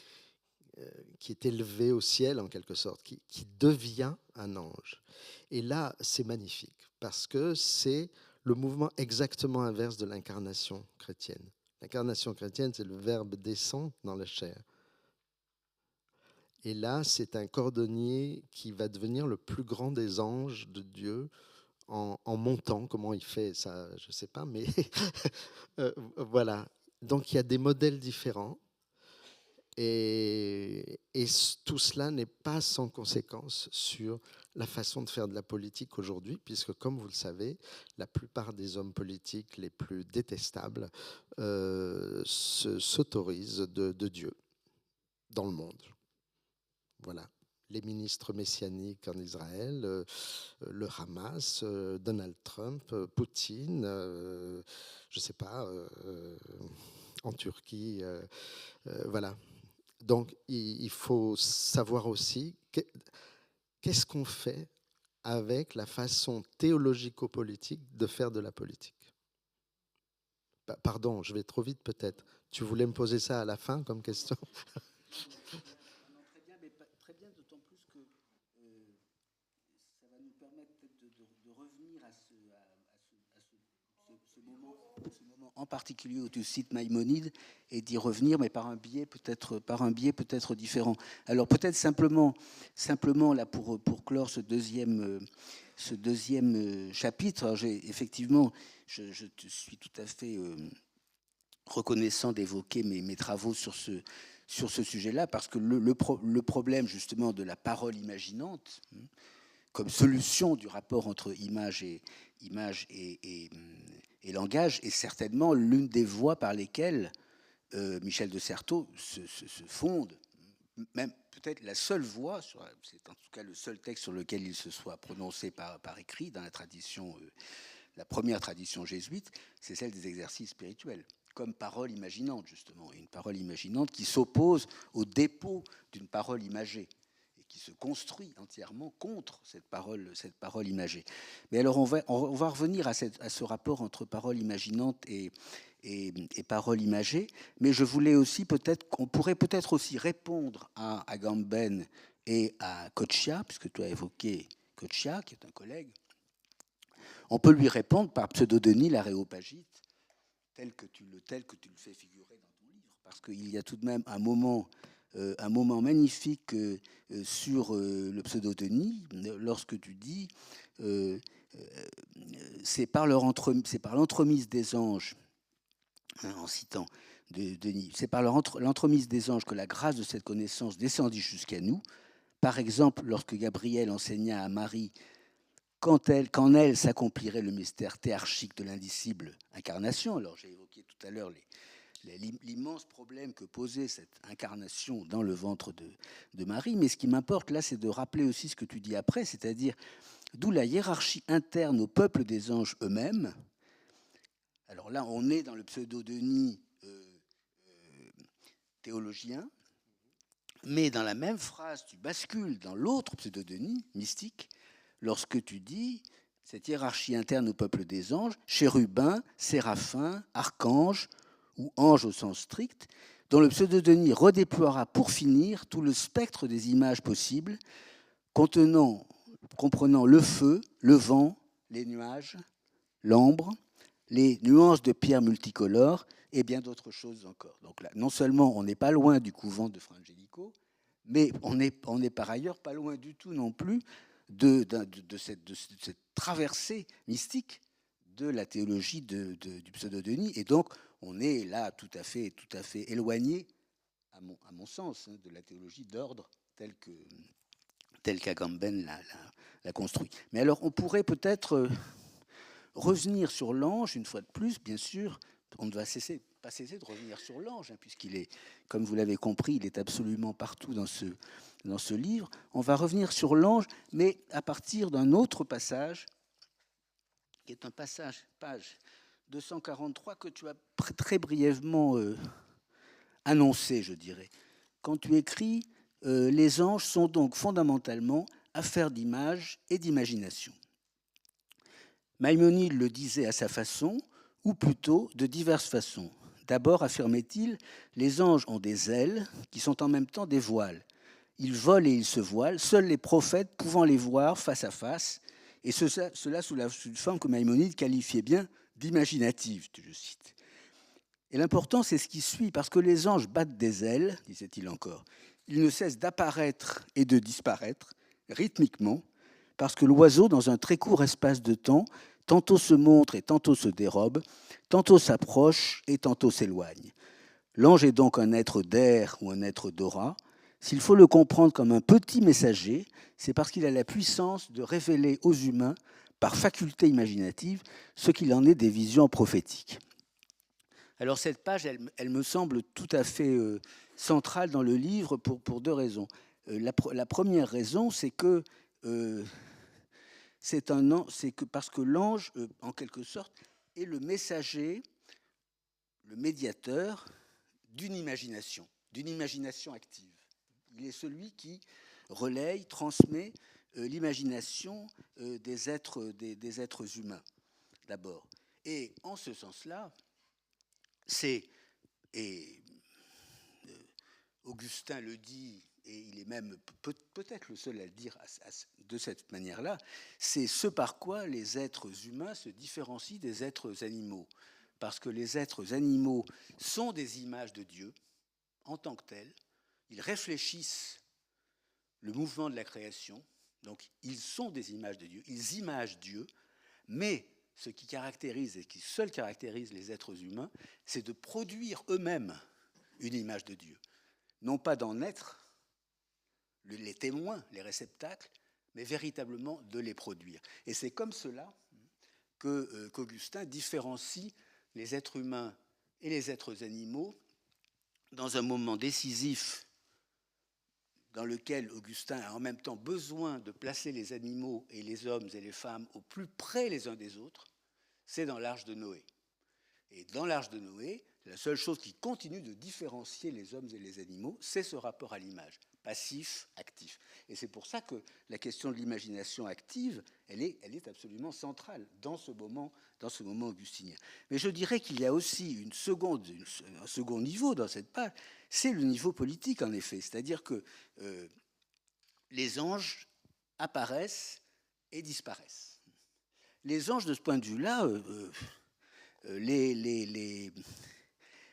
est élevé au ciel en quelque sorte, qui devient un ange. Et là, c'est magnifique, parce que c'est le mouvement exactement inverse de l'incarnation chrétienne. L'incarnation chrétienne, c'est le Verbe descend dans la chair. Et là, c'est un cordonnier qui va devenir le plus grand des anges de Dieu en montant. Comment il fait ça, je ne sais pas, mais voilà. Donc, il y a des modèles différents. Et tout cela n'est pas sans conséquence sur la façon de faire de la politique aujourd'hui, puisque, comme vous le savez, la plupart des hommes politiques les plus détestables s'autorisent de Dieu dans le monde. Voilà. Les ministres messianiques en Israël, le Hamas, Donald Trump, Poutine, je ne sais pas, en Turquie, voilà. Donc, il faut savoir aussi qu'est-ce qu'on fait avec la façon théologico-politique de faire de la politique. Pardon, je vais trop vite peut-être. Tu voulais me poser ça à la fin comme question? Non, très bien, mais très bien, d'autant plus que ça va nous permettre de revenir à ce moment en particulier où tu cites Maïmonide et d'y revenir, mais par un biais peut-être différent. Alors peut-être simplement là pour clore ce deuxième chapitre. Alors, effectivement, je te suis tout à fait reconnaissant d'évoquer mes travaux sur ce sujet-là, parce que le problème justement de la parole imaginante, comme solution du rapport entre image et langage, est certainement l'une des voies par lesquelles Michel de Certeau se fonde, même peut-être la seule voie, c'est en tout cas le seul texte sur lequel il se soit prononcé par écrit dans la tradition, la première tradition jésuite, c'est celle des exercices spirituels, comme parole imaginante justement, une parole imaginante qui s'oppose au dépôt d'une parole imagée, qui se construit entièrement contre cette parole imagée. Mais alors on va revenir à ce rapport entre parole imaginante et parole imagée, mais je voulais aussi qu'on pourrait peut-être aussi répondre à Agamben et à Coccia, puisque tu as évoqué Coccia, qui est un collègue. On peut lui répondre par Pseudo-Denis l'Aréopagite, tel que tu le fais figurer dans ton livre, parce qu'il y a tout de même un moment magnifique sur le Pseudo-Denis, lorsque tu dis c'est par l'entremise des anges, hein, en citant Denis, c'est par l'entremise des anges que la grâce de cette connaissance descendit jusqu'à nous. Par exemple, lorsque Gabriel enseigna à Marie qu'en elle s'accomplirait le mystère théarchique de l'indicible incarnation. Alors j'ai évoqué tout à l'heure l'immense problème que posait cette incarnation dans le ventre de Marie. Mais ce qui m'importe là, c'est de rappeler aussi ce que tu dis après, c'est-à-dire d'où la hiérarchie interne au peuple des anges eux-mêmes. Alors là, on est dans le Pseudo-Denis théologien, mais dans la même phrase, tu bascules dans l'autre Pseudo-Denis mystique, lorsque tu dis cette hiérarchie interne au peuple des anges, chérubins, séraphins, archanges, ou ange au sens strict, dont le Pseudo-Denis redéploiera pour finir tout le spectre des images possibles, contenant comprenant le feu, le vent, les nuages, l'ambre, les nuances de pierre multicolores et bien d'autres choses encore. Donc là, non seulement on n'est pas loin du couvent de Fra Angelico, mais on est par ailleurs pas loin du tout non plus de cette traversée mystique de la théologie du pseudo-Denis. Et donc, on est là tout à fait éloigné, à mon sens, de la théologie d'ordre telle qu'Agamben l'a construit. Mais alors, on pourrait peut-être revenir sur l'ange, une fois de plus, bien sûr. On ne va pas cesser de revenir sur l'ange, hein, puisqu'il est, comme vous l'avez compris, il est absolument partout dans ce livre. On va revenir sur l'ange, mais à partir d'un autre passage, qui est un passage, page 243, que tu as très brièvement annoncé, je dirais. Quand tu écris « Les anges sont donc fondamentalement affaires d'image et d'imagination ». Maïmonide le disait à sa façon, ou plutôt de diverses façons. D'abord, affirmait-il, les anges ont des ailes qui sont en même temps des voiles. Ils volent et ils se voilent, seuls les prophètes pouvant les voir face à face, et cela sous une forme que Maïmonide qualifiait bien d'imaginative, je cite. Et l'important, c'est ce qui suit, parce que les anges battent des ailes, disait-il encore. Ils ne cessent d'apparaître et de disparaître, rythmiquement, parce que l'oiseau, dans un très court espace de temps, tantôt se montre et tantôt se dérobe, tantôt s'approche et tantôt s'éloigne. L'ange est donc un être d'air ou un être d'aura. S'il faut le comprendre comme un petit messager, c'est parce qu'il a la puissance de révéler aux humains, par faculté imaginative, ce qu'il en est des visions prophétiques. Alors cette page, elle me semble tout à fait centrale dans le livre pour deux raisons. La première raison, c'est que parce que l'ange, en quelque sorte, est le messager, le médiateur d'une imagination active. Il est celui qui relaye, transmet l'imagination des êtres humains, d'abord. Et en ce sens-là, Augustin le dit, et il est même peut-être le seul à le dire de cette manière-là, c'est ce par quoi les êtres humains se différencient des êtres animaux. Parce que les êtres animaux sont des images de Dieu en tant que tels. Ils réfléchissent le mouvement de la création. Donc, ils sont des images de Dieu. Ils imagent Dieu. Mais ce qui caractérise et qui seul caractérise les êtres humains, c'est de produire eux-mêmes une image de Dieu. Non pas d'en être les témoins, les réceptacles, mais véritablement de les produire. Et c'est comme cela qu'Augustin différencie les êtres humains et les êtres animaux dans un moment décisif dans lequel Augustin a en même temps besoin de placer les animaux et les hommes et les femmes au plus près les uns des autres, c'est dans l'Arche de Noé. Et dans l'Arche de Noé, la seule chose qui continue de différencier les hommes et les animaux, c'est ce rapport à l'image, passif, actif. Et c'est pour ça que la question de l'imagination active, elle est absolument centrale dans ce moment augustinien. Mais je dirais qu'il y a aussi un second niveau dans cette page, c'est le niveau politique en effet. C'est-à-dire que les anges apparaissent et disparaissent. Les anges, de ce point de vue-là,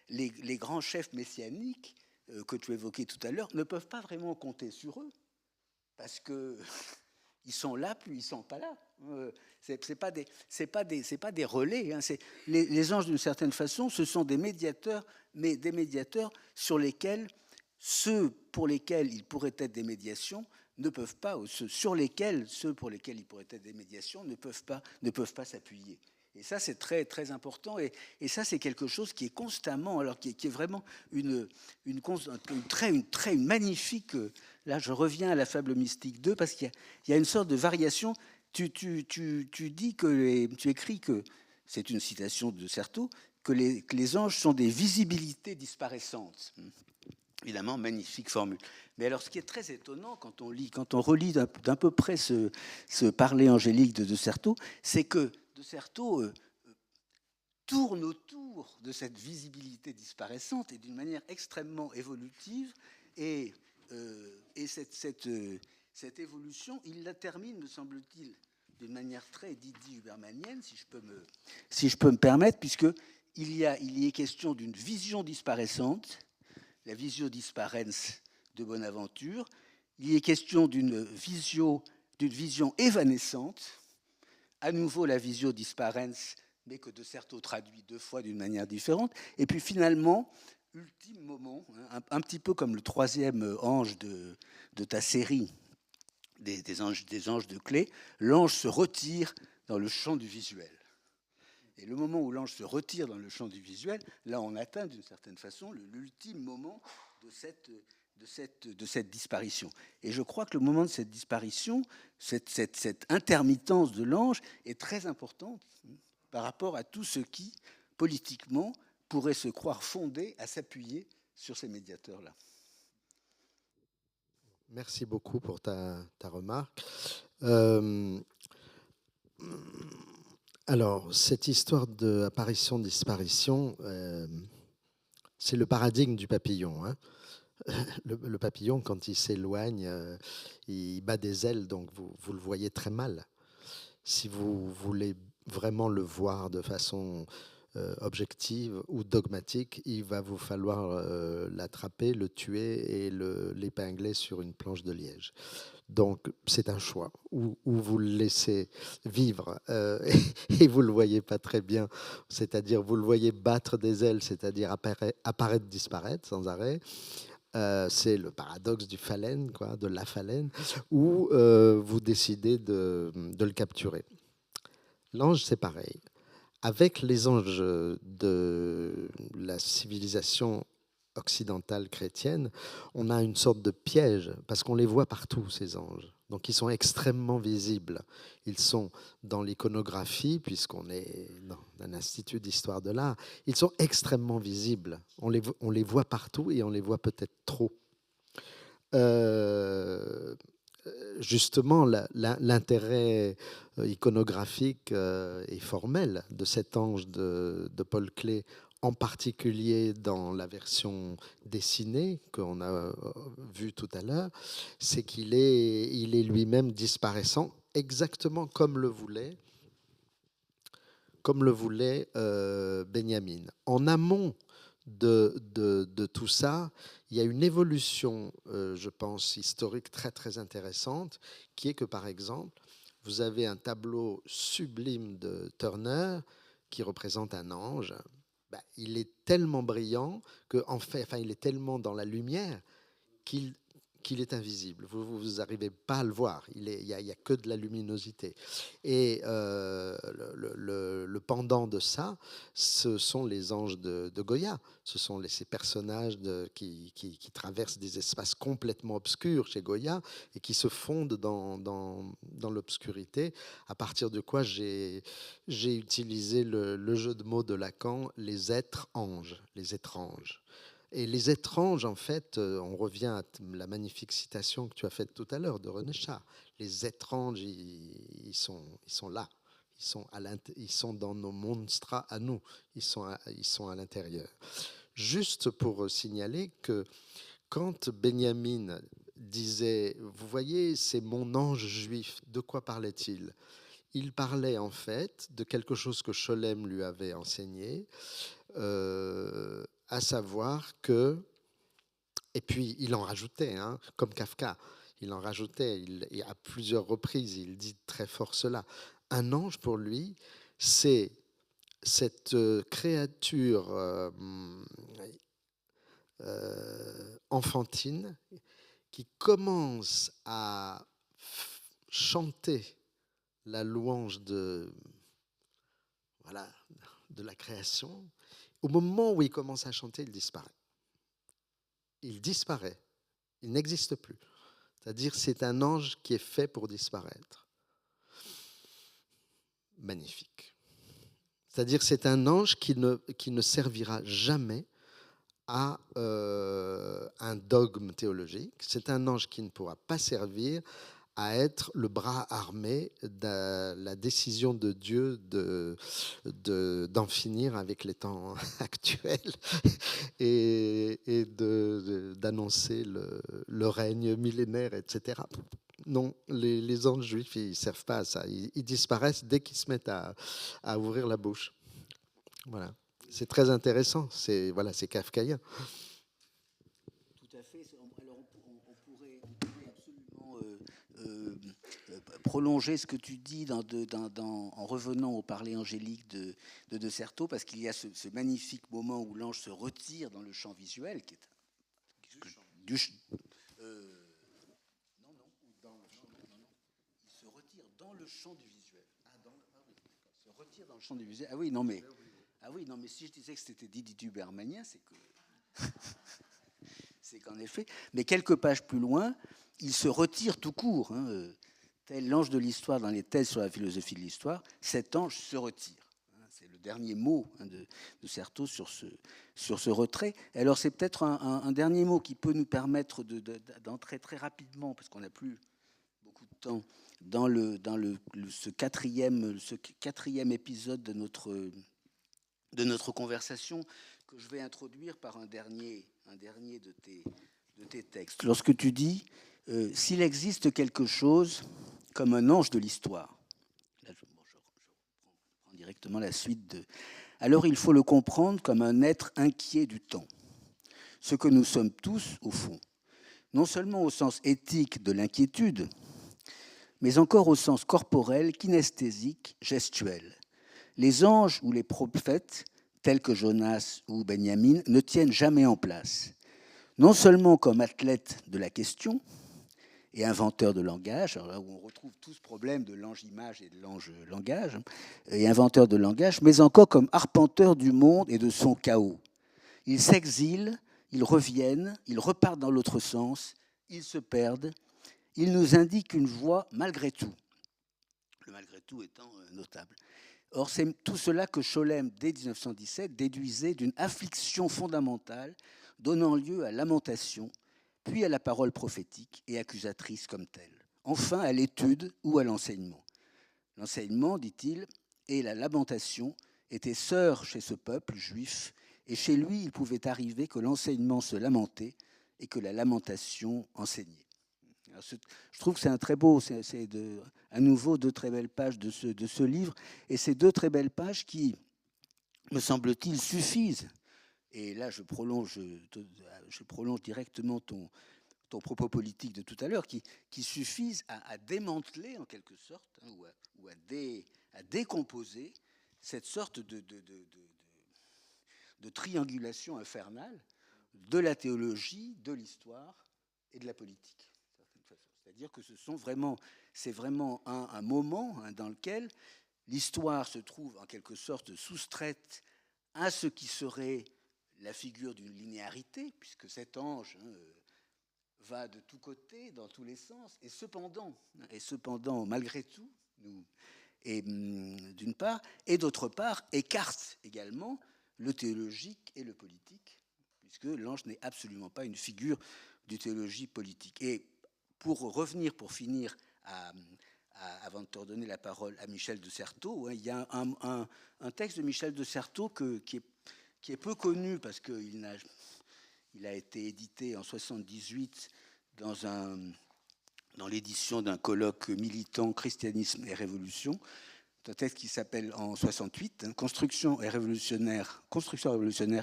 les grands chefs messianiques que tu évoquais tout à l'heure ne peuvent pas vraiment compter sur eux parce que ils sont là puis ils sont pas là. C'est pas des relais. Hein. Les anges d'une certaine façon, ce sont des médiateurs, mais des médiateurs sur lesquels ceux pour lesquels il pourrait être des médiations ne peuvent pas, ou ceux pour lesquels il pourrait être des médiations ne peuvent pas s'appuyer. Et ça, c'est très, très important. Et ça, c'est quelque chose qui est constamment, alors qui est vraiment une magnifique... Là, je reviens à la fable mystique 2, parce qu'il y a une sorte de variation. Tu dis tu écris que, c'est une citation de Certeau, que les anges sont des visibilités disparaissantes. Évidemment, magnifique formule. Mais alors, ce qui est très étonnant quand on relit d'un peu près ce parler angélique de Certeau, c'est que de Certeau tourne autour de cette visibilité disparaissante et d'une manière extrêmement évolutive. Et cette évolution, il la termine, me semble-t-il, d'une manière très Didi hubermanienne, si je peux me permettre, puisque il y est question d'une vision disparaissante, la visio disparens de Bonaventure. Il y est question d'une vision évanescente, à nouveau la visio disparens, mais que de Certeau traduit 2 fois d'une manière différente. Et puis finalement, ultime moment, un petit peu comme le 3e ange de ta série des anges de clé, l'ange se retire dans le champ du visuel. Et le moment où l'ange se retire dans le champ du visuel, là on atteint d'une certaine façon l'ultime moment de cette disparition. Et je crois que le moment de cette disparition, cette intermittence de l'ange est très importante par rapport à tout ce qui, politiquement, pourrait se croire fondé à s'appuyer sur ces médiateurs-là. Merci beaucoup pour ta remarque. Alors, cette histoire d'apparition-disparition, c'est le paradigme du papillon. Hein. Le papillon, quand il s'éloigne, il bat des ailes, donc vous le voyez très mal. Si vous voulez vraiment le voir de façon objective ou dogmatique, il va vous falloir l'attraper, le tuer et l'épingler sur une planche de liège. Donc, c'est un choix où vous le laissez vivre et vous ne le voyez pas très bien, c'est-à-dire vous le voyez battre des ailes, c'est-à-dire apparaître, disparaître sans arrêt. C'est le paradoxe du phalène, quoi, de la phalène, où vous décidez de le capturer. L'ange, c'est pareil. Avec les anges de la civilisation occidentale chrétienne, on a une sorte de piège, parce qu'on les voit partout, ces anges. Donc ils sont extrêmement visibles. Ils sont dans l'iconographie, puisqu'on est dans un institut d'histoire de l'art, ils sont extrêmement visibles. On les voit partout et on les voit peut-être trop. Justement, l'intérêt iconographique et formel de cet ange de Paul Klee, en particulier dans la version dessinée qu'on a vue tout à l'heure, c'est qu'il est lui-même disparaissant, exactement comme le voulait Benjamin. En amont de tout ça, il y a une évolution, je pense, historique très très intéressante, qui est que, par exemple, vous avez un tableau sublime de Turner qui représente un ange. Ben, il est tellement brillant que, il est tellement dans la lumière qu'il est invisible. Vous n'arrivez pas à le voir. Il y a que de la luminosité. Et le pendant de ça, ce sont les anges de Goya. Ce sont ces personnages qui traversent des espaces complètement obscurs chez Goya et qui se fondent dans l'obscurité, à partir de quoi j'ai utilisé le jeu de mots de Lacan, les êtres anges, les étranges. Et les étranges, en fait, on revient à la magnifique citation que tu as faite tout à l'heure de René Char. Les étranges, ils sont là. Ils sont dans nos monstras à nous. Ils sont à l'intérieur. Juste pour signaler que quand Benjamin disait, vous voyez, c'est mon ange juif, de quoi parlait-il ? Il parlait en fait de quelque chose que Scholem lui avait enseigné, à savoir que, et puis il en rajoutait, hein, comme Kafka, il en rajoutait, et à plusieurs reprises, il dit très fort cela. Un ange pour lui, c'est cette créature enfantine qui commence à chanter la louange de la création. Au moment où il commence à chanter, il disparaît. Il disparaît. Il n'existe plus. C'est-à-dire, c'est un ange qui est fait pour disparaître. Magnifique. C'est-à-dire, c'est un ange qui ne servira jamais à un dogme théologique. C'est un ange qui ne pourra pas servir à être le bras armé de la décision de Dieu d'en finir avec les temps actuels et d'annoncer le règne millénaire, etc. Non, les anges juifs, ils ne servent pas à ça. Ils disparaissent dès qu'ils se mettent à ouvrir la bouche. Voilà. C'est très intéressant. C'est kafkaïen. Tout à fait. Alors on pourrait absolument prolonger ce que tu dis en revenant au parler angélique de Certeau, parce qu'il y a ce magnifique moment où l'ange se retire dans le champ visuel, qui est du non, non, il se retire dans le champ du visuel. Il se retire dans le champ du visuel. Ah oui, non, mais si je disais que c'était Didi Dubermanien, c'est que c'est qu'en effet, mais quelques pages plus loin, il se retire tout court. Tel l'ange de l'histoire dans les thèses sur la philosophie de l'histoire, cet ange se retire. C'est le dernier mot de Certeau sur ce retrait. Alors c'est peut-être un dernier mot qui peut nous permettre d'entrer très rapidement, parce qu'on n'a plus beaucoup de temps, dans ce quatrième épisode de notre conversation, que je vais introduire par un dernier de tes textes. Lorsque tu dis s'il existe quelque chose comme un ange de l'histoire, là je reprends directement la suite alors il faut le comprendre comme un être inquiet du temps, ce que nous sommes tous au fond, non seulement au sens éthique de l'inquiétude, mais encore au sens corporel, kinesthésique, gestuel. Les anges ou les prophètes, tels que Jonas ou Benjamin, ne tiennent jamais en place. Non seulement comme athlètes de la question et inventeurs de langage, alors là où on retrouve tout ce problème de l'ange-image et de l'ange-langage, et inventeurs de langage, mais encore comme arpenteurs du monde et de son chaos. Ils s'exilent, ils reviennent, ils repartent dans l'autre sens, ils se perdent, ils nous indiquent une voie malgré tout. Le malgré tout étant notable. Or, c'est tout cela que Scholem, dès 1917, déduisait d'une affliction fondamentale donnant lieu à lamentation, puis à la parole prophétique et accusatrice comme telle. Enfin, à l'étude ou à l'enseignement. L'enseignement, dit-il, et la lamentation étaient sœurs chez ce peuple juif, et chez lui, il pouvait arriver que l'enseignement se lamentait et que la lamentation enseignait. Alors, je trouve que c'est un très beau, c'est à nouveau 2 très belles pages de ce livre, et ces 2 très belles pages qui, me semble-t-il, suffisent. Et là, je prolonge directement ton propos politique de tout à l'heure, qui suffisent à démanteler en quelque sorte, ou à décomposer cette sorte de triangulation infernale de la théologie, de l'histoire et de la politique. C'est-à-dire que c'est vraiment un moment dans lequel l'histoire se trouve en quelque sorte soustraite à ce qui serait la figure d'une linéarité, puisque cet ange va de tous côtés, dans tous les sens, et cependant malgré tout, d'une part, et d'autre part, écarte également le théologique et le politique, puisque l'ange n'est absolument pas une figure de théologie politique. Et pour finir, avant de te redonner la parole à Michel de Certeau, il y a un texte de Michel de Certeau qui est peu connu parce qu'il a été édité en 1978 dans l'édition d'un colloque militant Christianisme et Révolution. C'est un texte qui s'appelle en 1968 Construction révolutionnaire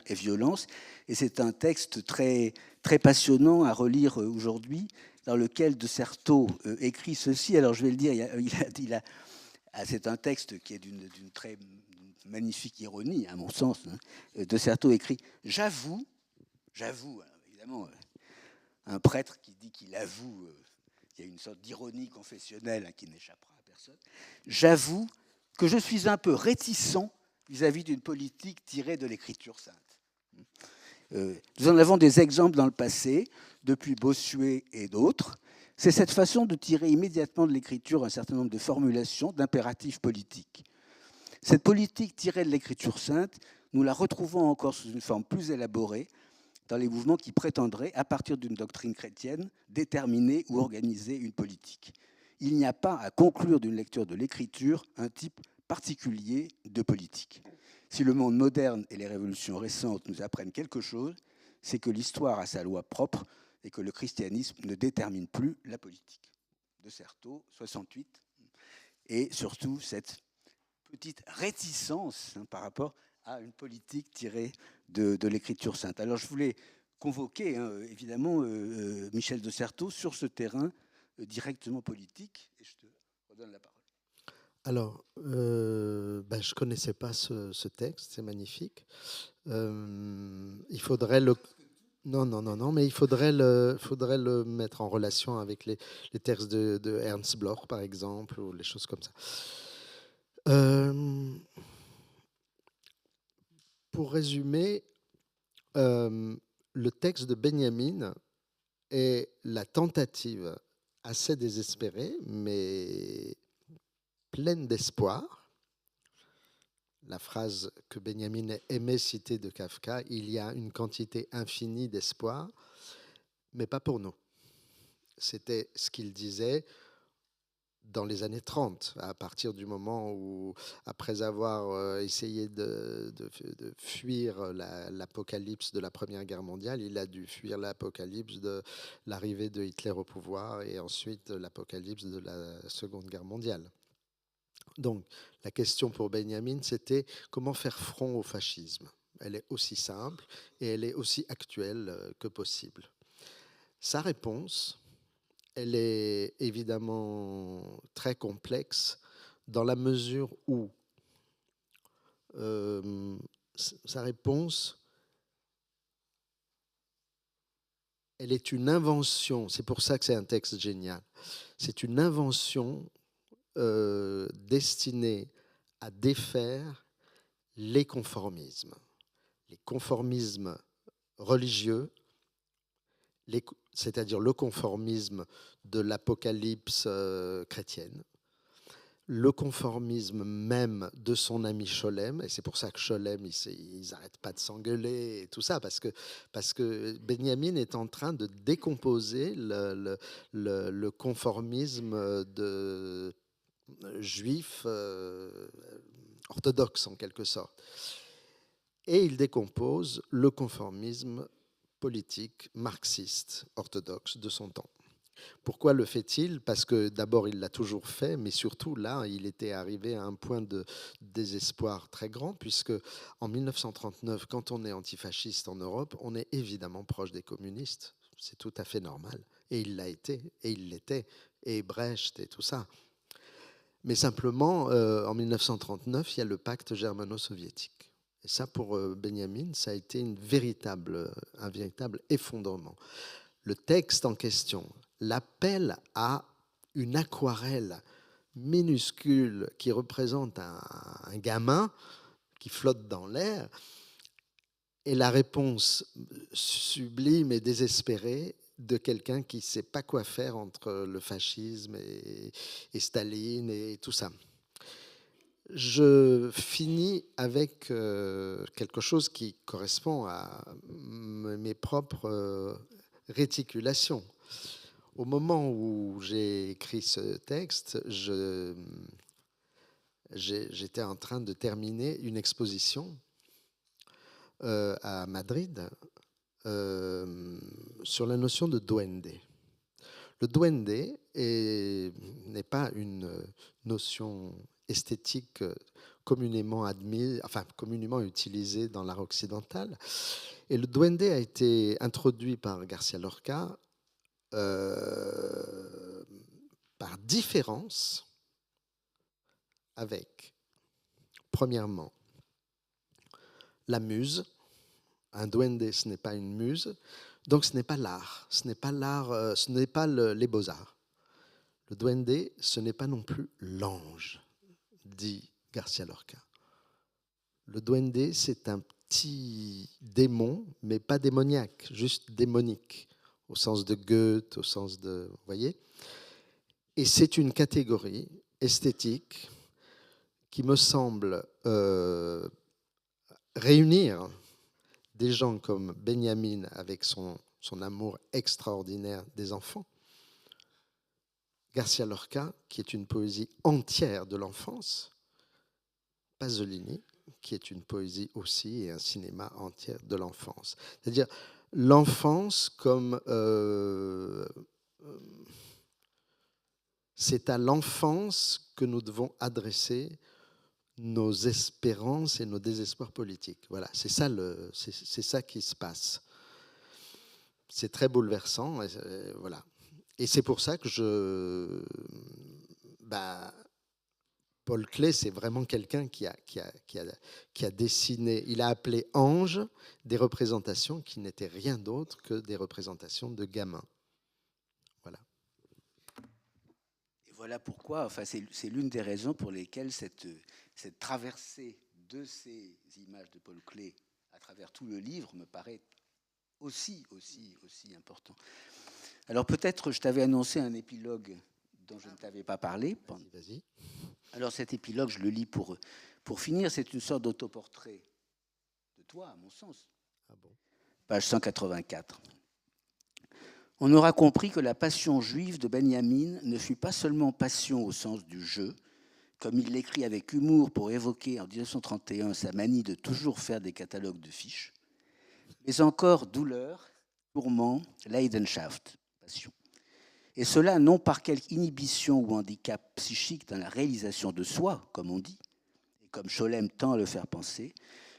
et violence. Et c'est un texte très, très passionnant à relire aujourd'hui, dans lequel de Certeau écrit ceci. Alors je vais le dire, c'est un texte qui est d'une très magnifique ironie, à mon sens. De Certeau écrit « J'avoue, évidemment, un prêtre qui dit qu'il avoue, il y a une sorte d'ironie confessionnelle qui n'échappera à personne. J'avoue que je suis un peu réticent vis-à-vis d'une politique tirée de l'Écriture sainte. Nous en avons des exemples dans le passé, depuis Bossuet et d'autres. C'est cette façon de tirer immédiatement de l'Écriture un certain nombre de formulations, d'impératifs politiques. Cette politique tirée de l'Écriture sainte, nous la retrouvons encore sous une forme plus élaborée dans les mouvements qui prétendraient, à partir d'une doctrine chrétienne, déterminer ou organiser une politique. Il n'y a pas à conclure d'une lecture de l'écriture un type particulier de politique. Si le monde moderne et les révolutions récentes nous apprennent quelque chose, c'est que l'histoire a sa loi propre et que le christianisme ne détermine plus la politique. De Certeau, 68, et surtout cette petite réticence par rapport à une politique tirée de l'Écriture sainte. Alors je voulais convoquer évidemment Michel de Certeau sur ce terrain directement politique, et je te redonne la parole. Alors, je ne connaissais pas ce texte, c'est magnifique. Il faudrait le... Non, mais il faudrait le mettre en relation avec les textes de Ernst Bloch, par exemple, ou les choses comme ça. Pour résumer, le texte de Benjamin est la tentative assez désespérée, mais pleine d'espoir. La phrase que Benjamin aimait citer de Kafka, il y a une quantité infinie d'espoir, mais pas pour nous. C'était ce qu'il disait dans les années 30, à partir du moment où, après avoir essayé de fuir l'apocalypse de la Première Guerre mondiale, il a dû fuir l'apocalypse de l'arrivée de Hitler au pouvoir et ensuite l'apocalypse de la Seconde Guerre mondiale. Donc, la question pour Benjamin, c'était comment faire front au fascisme. Elle est aussi simple et elle est aussi actuelle que possible. Sa réponse, elle est évidemment très complexe dans la mesure où sa réponse, elle est une invention. C'est pour ça que c'est un texte génial. C'est une invention destinée à défaire les conformismes religieux, c'est-à-dire le conformisme de l'apocalypse chrétienne, le conformisme même de son ami Scholem, et c'est pour ça que Scholem, ils n'arrêtent pas de s'engueuler et tout ça, parce que Benjamin est en train de décomposer le conformisme de juif orthodoxe en quelque sorte. Et il décompose le conformisme politique marxiste orthodoxe de son temps. Pourquoi le fait-il? Parce que d'abord, il l'a toujours fait, mais surtout là, il était arrivé à un point de désespoir très grand, puisque en 1939, quand on est antifasciste en Europe, on est évidemment proche des communistes. C'est tout à fait normal. Et il l'a été, et il l'était, et Brecht et tout ça. Mais simplement, en 1939, il y a le pacte germano-soviétique. Et ça, pour Benjamin, ça a été un véritable effondrement. Le texte en question, l'appel à une aquarelle minuscule qui représente un gamin qui flotte dans l'air, et la réponse sublime et désespérée de quelqu'un qui ne sait pas quoi faire entre le fascisme et Staline et tout ça. Je finis avec quelque chose qui correspond à mes propres réticulations. Au moment où j'ai écrit ce texte, j'étais en train de terminer une exposition à Madrid sur la notion de duende. Le duende n'est pas une notion esthétique communément admise, enfin communément utilisée dans l'art occidental. Et le duende a été introduit par Garcia Lorca par différence avec, premièrement, la muse. Un duende, ce n'est pas une muse, donc ce n'est pas l'art. Ce n'est pas l'art, ce n'est pas les beaux-arts. Le duende, ce n'est pas non plus l'ange, dit Garcia Lorca. Le duende, c'est un petit démon, mais pas démoniaque, juste démonique, au sens de Goethe, au sens de... Vous voyez ? Et c'est une catégorie esthétique qui me semble réunir des gens comme Benjamin avec son amour extraordinaire des enfants, Garcia Lorca, qui est une poésie entière de l'enfance, Pasolini, qui est une poésie aussi et un cinéma entier de l'enfance. C'est-à-dire l'enfance comme... c'est à l'enfance que nous devons adresser nos espérances et nos désespoirs politiques. Voilà, c'est ça qui se passe. C'est très bouleversant, voilà. Et c'est pour ça que Paul Klee, c'est vraiment quelqu'un qui a dessiné, il a appelé ange des représentations qui n'étaient rien d'autre que des représentations de gamins. Voilà. Et voilà pourquoi, enfin, c'est l'une des raisons pour lesquelles cette traversée de ces images de Paul Klee à travers tout le livre me paraît aussi important. Alors peut-être je t'avais annoncé un épilogue dont je ne t'avais pas parlé. Vas-y. Alors cet épilogue, je le lis pour finir. C'est une sorte d'autoportrait de toi, à mon sens. Ah bon. Page 184. On aura compris que la passion juive de Benjamin ne fut pas seulement passion au sens du jeu, comme il l'écrit avec humour pour évoquer en 1931 sa manie de toujours faire des catalogues de fiches, mais encore douleur, tourment, Leidenschaft, passion. Et cela non par quelque inhibition ou handicap psychique dans la réalisation de soi, comme on dit, et comme Scholem tend à le faire penser,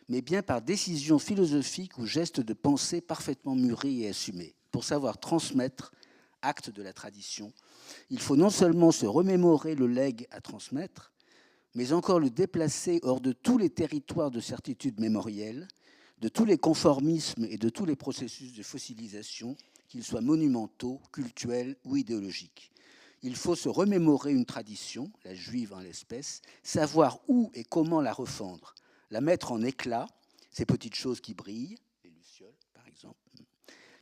mais bien par décision philosophique ou geste de pensée parfaitement mûri et assumé. Pour savoir transmettre, acte de la tradition, il faut non seulement se remémorer le legs à transmettre, mais encore le déplacer hors de tous les territoires de certitude mémorielle, de tous les conformismes et de tous les processus de fossilisation, qu'ils soient monumentaux, cultuels ou idéologiques. Il faut se remémorer une tradition, la juive en l'espèce, savoir où et comment la refendre, la mettre en éclat, ces petites choses qui brillent, les lucioles par exemple,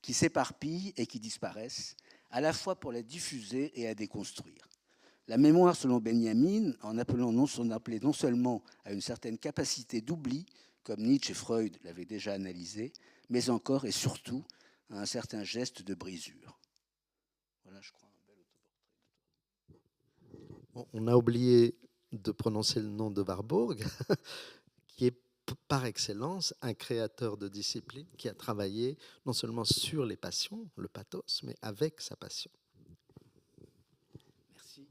qui s'éparpillent et qui disparaissent, à la fois pour la diffuser et à déconstruire. La mémoire, selon Benjamin, en appelant non seulement à une certaine capacité d'oubli, comme Nietzsche et Freud l'avaient déjà analysé, mais encore et surtout à un certain geste de brisure. Voilà, je crois, un bel autoportrait. On a oublié de prononcer le nom de Warburg, qui est par excellence un créateur de discipline qui a travaillé non seulement sur les passions, le pathos, mais avec sa passion. Merci.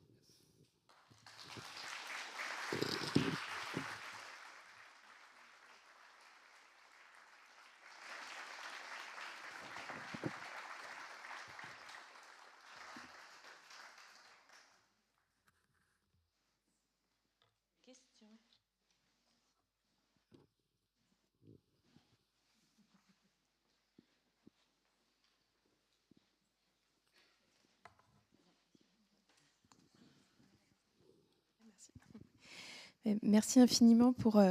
Merci infiniment pour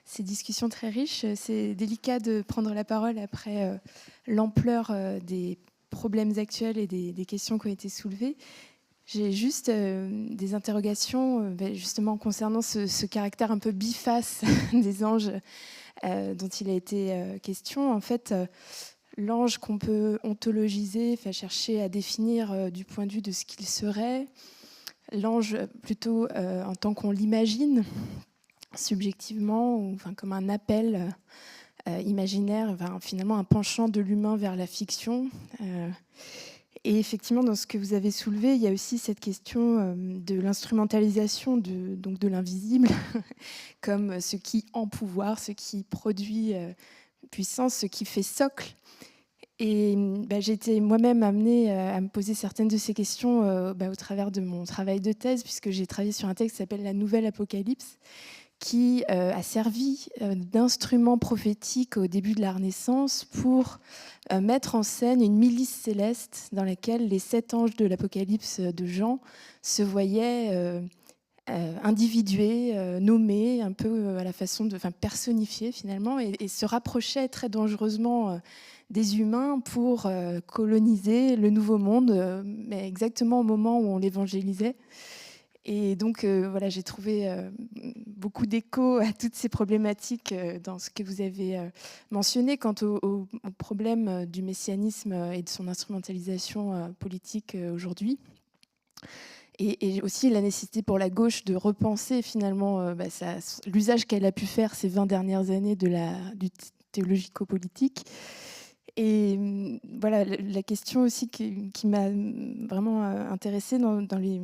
ces discussions très riches. C'est délicat de prendre la parole après l'ampleur des problèmes actuels et des questions qui ont été soulevées. J'ai juste des interrogations justement concernant ce caractère un peu biface des anges dont il a été question. En fait, l'ange qu'on peut ontologiser, chercher à définir du point de vue de ce qu'il serait, l'ange plutôt en tant qu'on l'imagine subjectivement, ou comme un appel imaginaire, finalement un penchant de l'humain vers la fiction. Et effectivement, dans ce que vous avez soulevé, il y a aussi cette question de l'instrumentalisation de l'invisible comme ce qui en pouvoir, ce qui produit puissance, ce qui fait socle. Et j'ai été moi-même amenée à me poser certaines de ces questions au travers de mon travail de thèse, puisque j'ai travaillé sur un texte qui s'appelle « La Nouvelle Apocalypse », qui a servi d'instrument prophétique au début de la Renaissance pour mettre en scène une milice céleste dans laquelle les 7 anges de l'Apocalypse de Jean se voyaient individués, nommés, un peu à la façon de personnifiés finalement, et se rapprochaient très dangereusement des humains pour coloniser le Nouveau Monde, mais exactement au moment où on l'évangélisait. Et donc, voilà, j'ai trouvé beaucoup d'écho à toutes ces problématiques dans ce que vous avez mentionné quant au problème du messianisme et de son instrumentalisation politique aujourd'hui. et aussi la nécessité pour la gauche de repenser finalement l'usage qu'elle a pu faire ces 20 dernières années du théologico-politique. Et voilà, la question aussi qui m'a vraiment intéressée dans les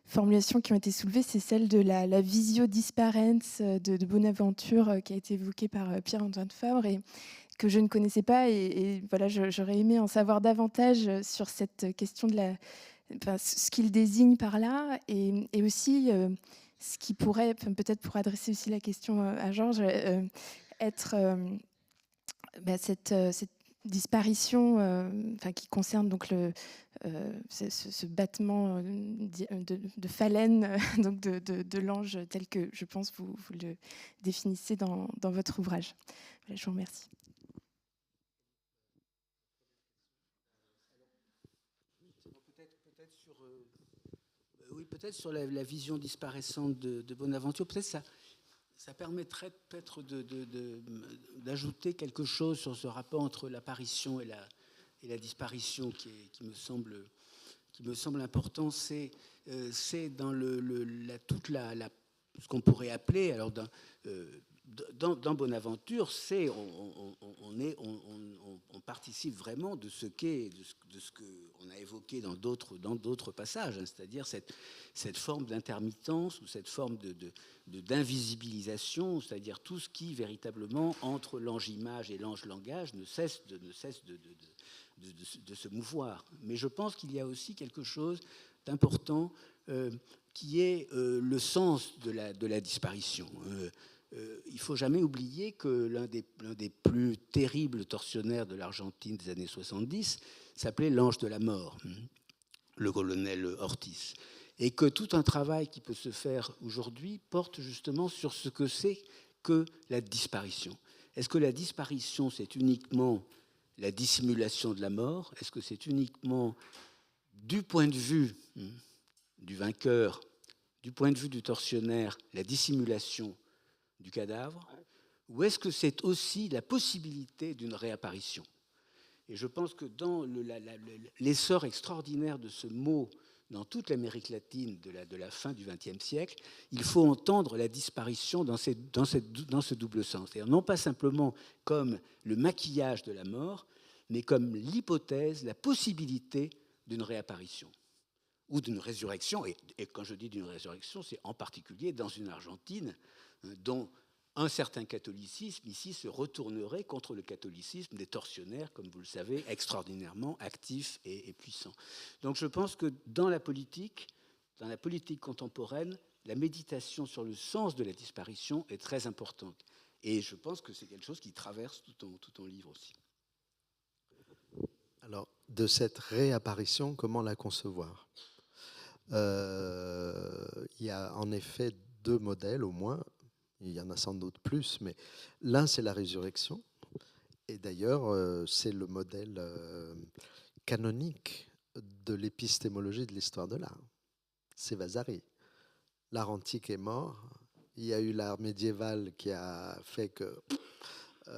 formulations qui ont été soulevées, c'est celle de la visio disparens de Bonaventure qui a été évoquée par Pierre-Antoine Fabre et que je ne connaissais pas. Et voilà, j'aurais aimé en savoir davantage sur cette question de ce qu'il désigne par là et aussi ce qui pourrait, peut-être pour adresser aussi la question à Georges, être cette disparition qui concerne donc ce battement de phalène donc de l'ange tel que je pense vous le définissez dans votre ouvrage. Voilà, je vous remercie. Peut-être sur la vision disparaissante de Bonaventure, peut-être ça permettrait peut-être d'ajouter quelque chose sur ce rapport entre l'apparition et la disparition qui me semble important. C'est dans ce qu'on pourrait appeler, alors dans Bonaventure, on participe vraiment de ce qu'on a évoqué dans d'autres passages, hein, c'est-à-dire cette forme d'intermittence ou cette forme d'invisibilisation, c'est-à-dire tout ce qui véritablement entre l'ange-image et l'ange-langage ne cesse de se mouvoir. Mais je pense qu'il y a aussi quelque chose d'important qui est le sens de la disparition. Il ne faut jamais oublier que l'un des plus terribles tortionnaires de l'Argentine des années 70 s'appelait l'ange de la mort, le colonel Ortiz. Et que tout un travail qui peut se faire aujourd'hui porte justement sur ce que c'est que la disparition. Est-ce que la disparition, c'est uniquement la dissimulation de la mort? Est-ce que c'est uniquement, du point de vue du vainqueur, du point de vue du tortionnaire, la dissimulation du cadavre, ou est-ce que c'est aussi la possibilité d'une réapparition? Et je pense que dans l'essor extraordinaire de ce mot dans toute l'Amérique latine de la fin du XXe siècle, il faut entendre la disparition dans ce double sens. C'est-à-dire non pas simplement comme le maquillage de la mort, mais comme l'hypothèse, la possibilité d'une réapparition ou d'une résurrection. Et quand je dis d'une résurrection, c'est en particulier dans une Argentine dont un certain catholicisme ici se retournerait contre le catholicisme des tortionnaires, comme vous le savez, extraordinairement actifs et puissants. Donc je pense que dans la politique contemporaine, la méditation sur le sens de la disparition est très importante. Et je pense que c'est quelque chose qui traverse tout ton livre aussi. Alors, de cette réapparition, comment la concevoir ? Il y a en effet deux modèles au moins. Il y en a sans doute plus, mais l'un, c'est la résurrection. Et d'ailleurs, c'est le modèle canonique de l'épistémologie de l'histoire de l'art. C'est Vasari. L'art antique est mort. Il y a eu l'art médiéval qui a fait que...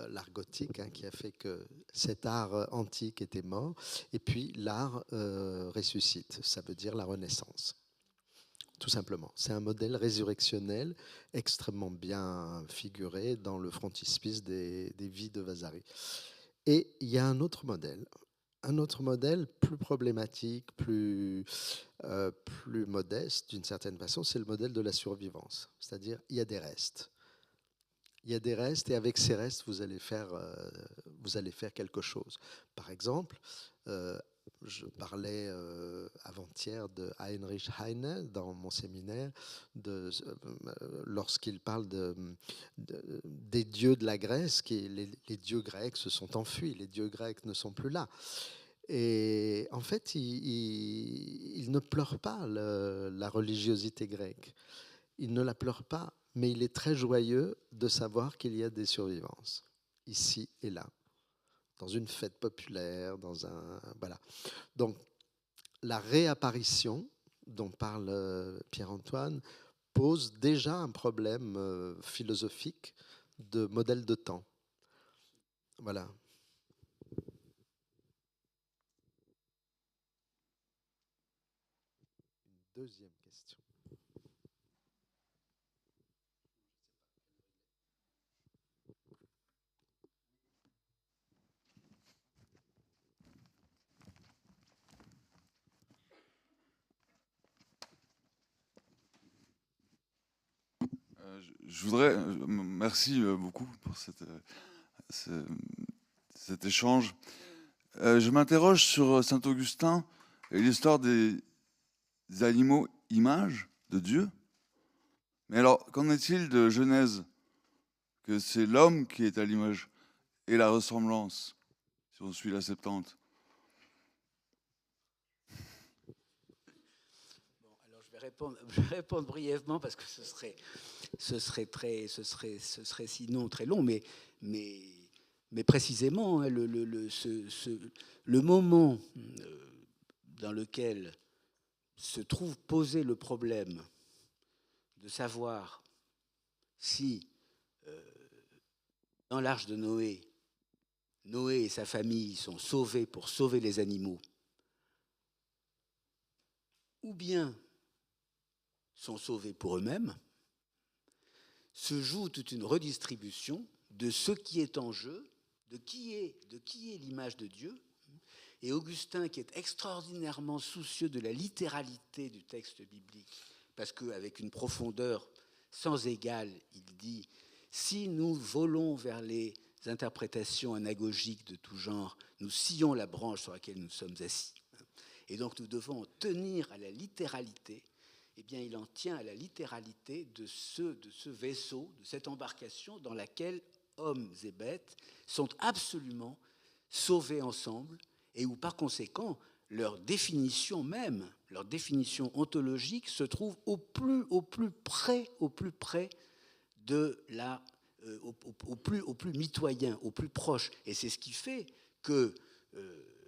l'art gothique, qui a fait que cet art antique était mort. Et puis l'art ressuscite. Ça veut dire la Renaissance. Tout simplement. C'est un modèle résurrectionnel extrêmement bien figuré dans le frontispice des vies de Vasari. Et il y a un autre modèle plus problématique, plus modeste d'une certaine façon, c'est le modèle de la survivance. C'est-à-dire, il y a des restes. Il y a des restes et avec ces restes, vous allez faire quelque chose. Par exemple, je parlais avant-hier de Heinrich Heine dans mon séminaire, lorsqu'il parle des dieux de la Grèce, les dieux grecs se sont enfuis, les dieux grecs ne sont plus là. Et en fait, il ne pleure pas la religiosité grecque. Il ne la pleure pas, mais il est très joyeux de savoir qu'il y a des survivances, ici et là. Dans une fête populaire, voilà. Donc, la réapparition dont parle Pierre-Antoine pose déjà un problème philosophique de modèle de temps. Voilà. deuxième question. Je voudrais, merci beaucoup pour cet échange. Je m'interroge sur Saint Augustin et l'histoire des animaux images de Dieu. Mais alors, qu'en est-il de Genèse, que c'est l'homme qui est à l'image et la ressemblance, si on suit la Septante? Bon, alors je vais répondre brièvement parce que ce serait sinon très long, mais précisément, hein, le moment dans lequel se trouve posé le problème de savoir si, dans l'arche de Noé, Noé et sa famille sont sauvés pour sauver les animaux, ou bien sont sauvés pour eux-mêmes, se joue toute une redistribution de ce qui est en jeu, de qui est l'image de Dieu. Et Augustin, qui est extraordinairement soucieux de la littéralité du texte biblique, parce qu'avec une profondeur sans égale, il dit « Si nous volons vers les interprétations anagogiques de tout genre, nous scions la branche sur laquelle nous sommes assis. Et donc nous devons en tenir à la littéralité. » Eh bien, il en tient à la littéralité de ce vaisseau, de cette embarcation dans laquelle hommes et bêtes sont absolument sauvés ensemble et où, par conséquent, leur définition même, leur définition ontologique se trouve au plus près de la, au plus mitoyen, au plus proche. Et c'est ce qui fait que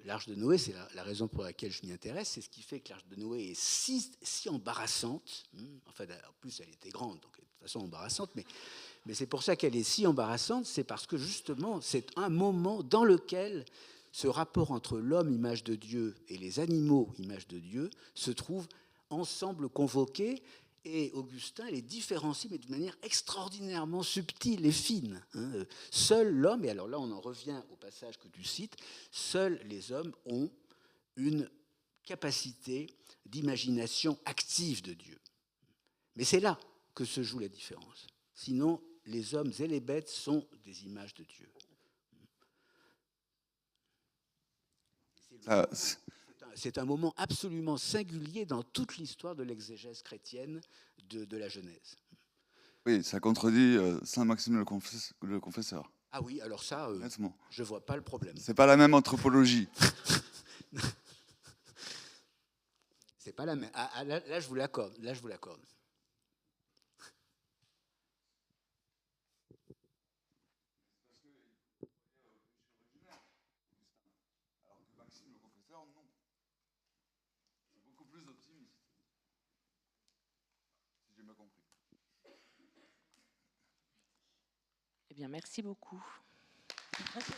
l'arche de Noé, c'est la raison pour laquelle je m'y intéresse, c'est ce qui fait que l'arche de Noé est si embarrassante. Enfin, en plus, elle était grande, donc de toute façon embarrassante, mais c'est pour ça qu'elle est si embarrassante, c'est parce que justement, c'est un moment dans lequel ce rapport entre l'homme, image de Dieu, et les animaux, image de Dieu, se trouve ensemble convoqués. Et Augustin les différencie, mais d'une manière extraordinairement subtile et fine. Seul l'homme, et alors là on en revient au passage que tu cites, seuls les hommes ont une capacité d'imagination active de Dieu. Mais c'est là que se joue la différence. Sinon, les hommes et les bêtes sont des images de Dieu. C'est un moment absolument singulier dans toute l'histoire de l'exégèse chrétienne de la Genèse. Oui, ça contredit Saint Maxime le Confesseur. Ah oui, alors ça, je ne vois pas le problème. C'est pas la même anthropologie. C'est pas la même. Ah, là, je vous l'accorde. Là, je vous l'accorde. Plus optimiste, si j'ai bien compris. Eh bien, merci beaucoup. Merci.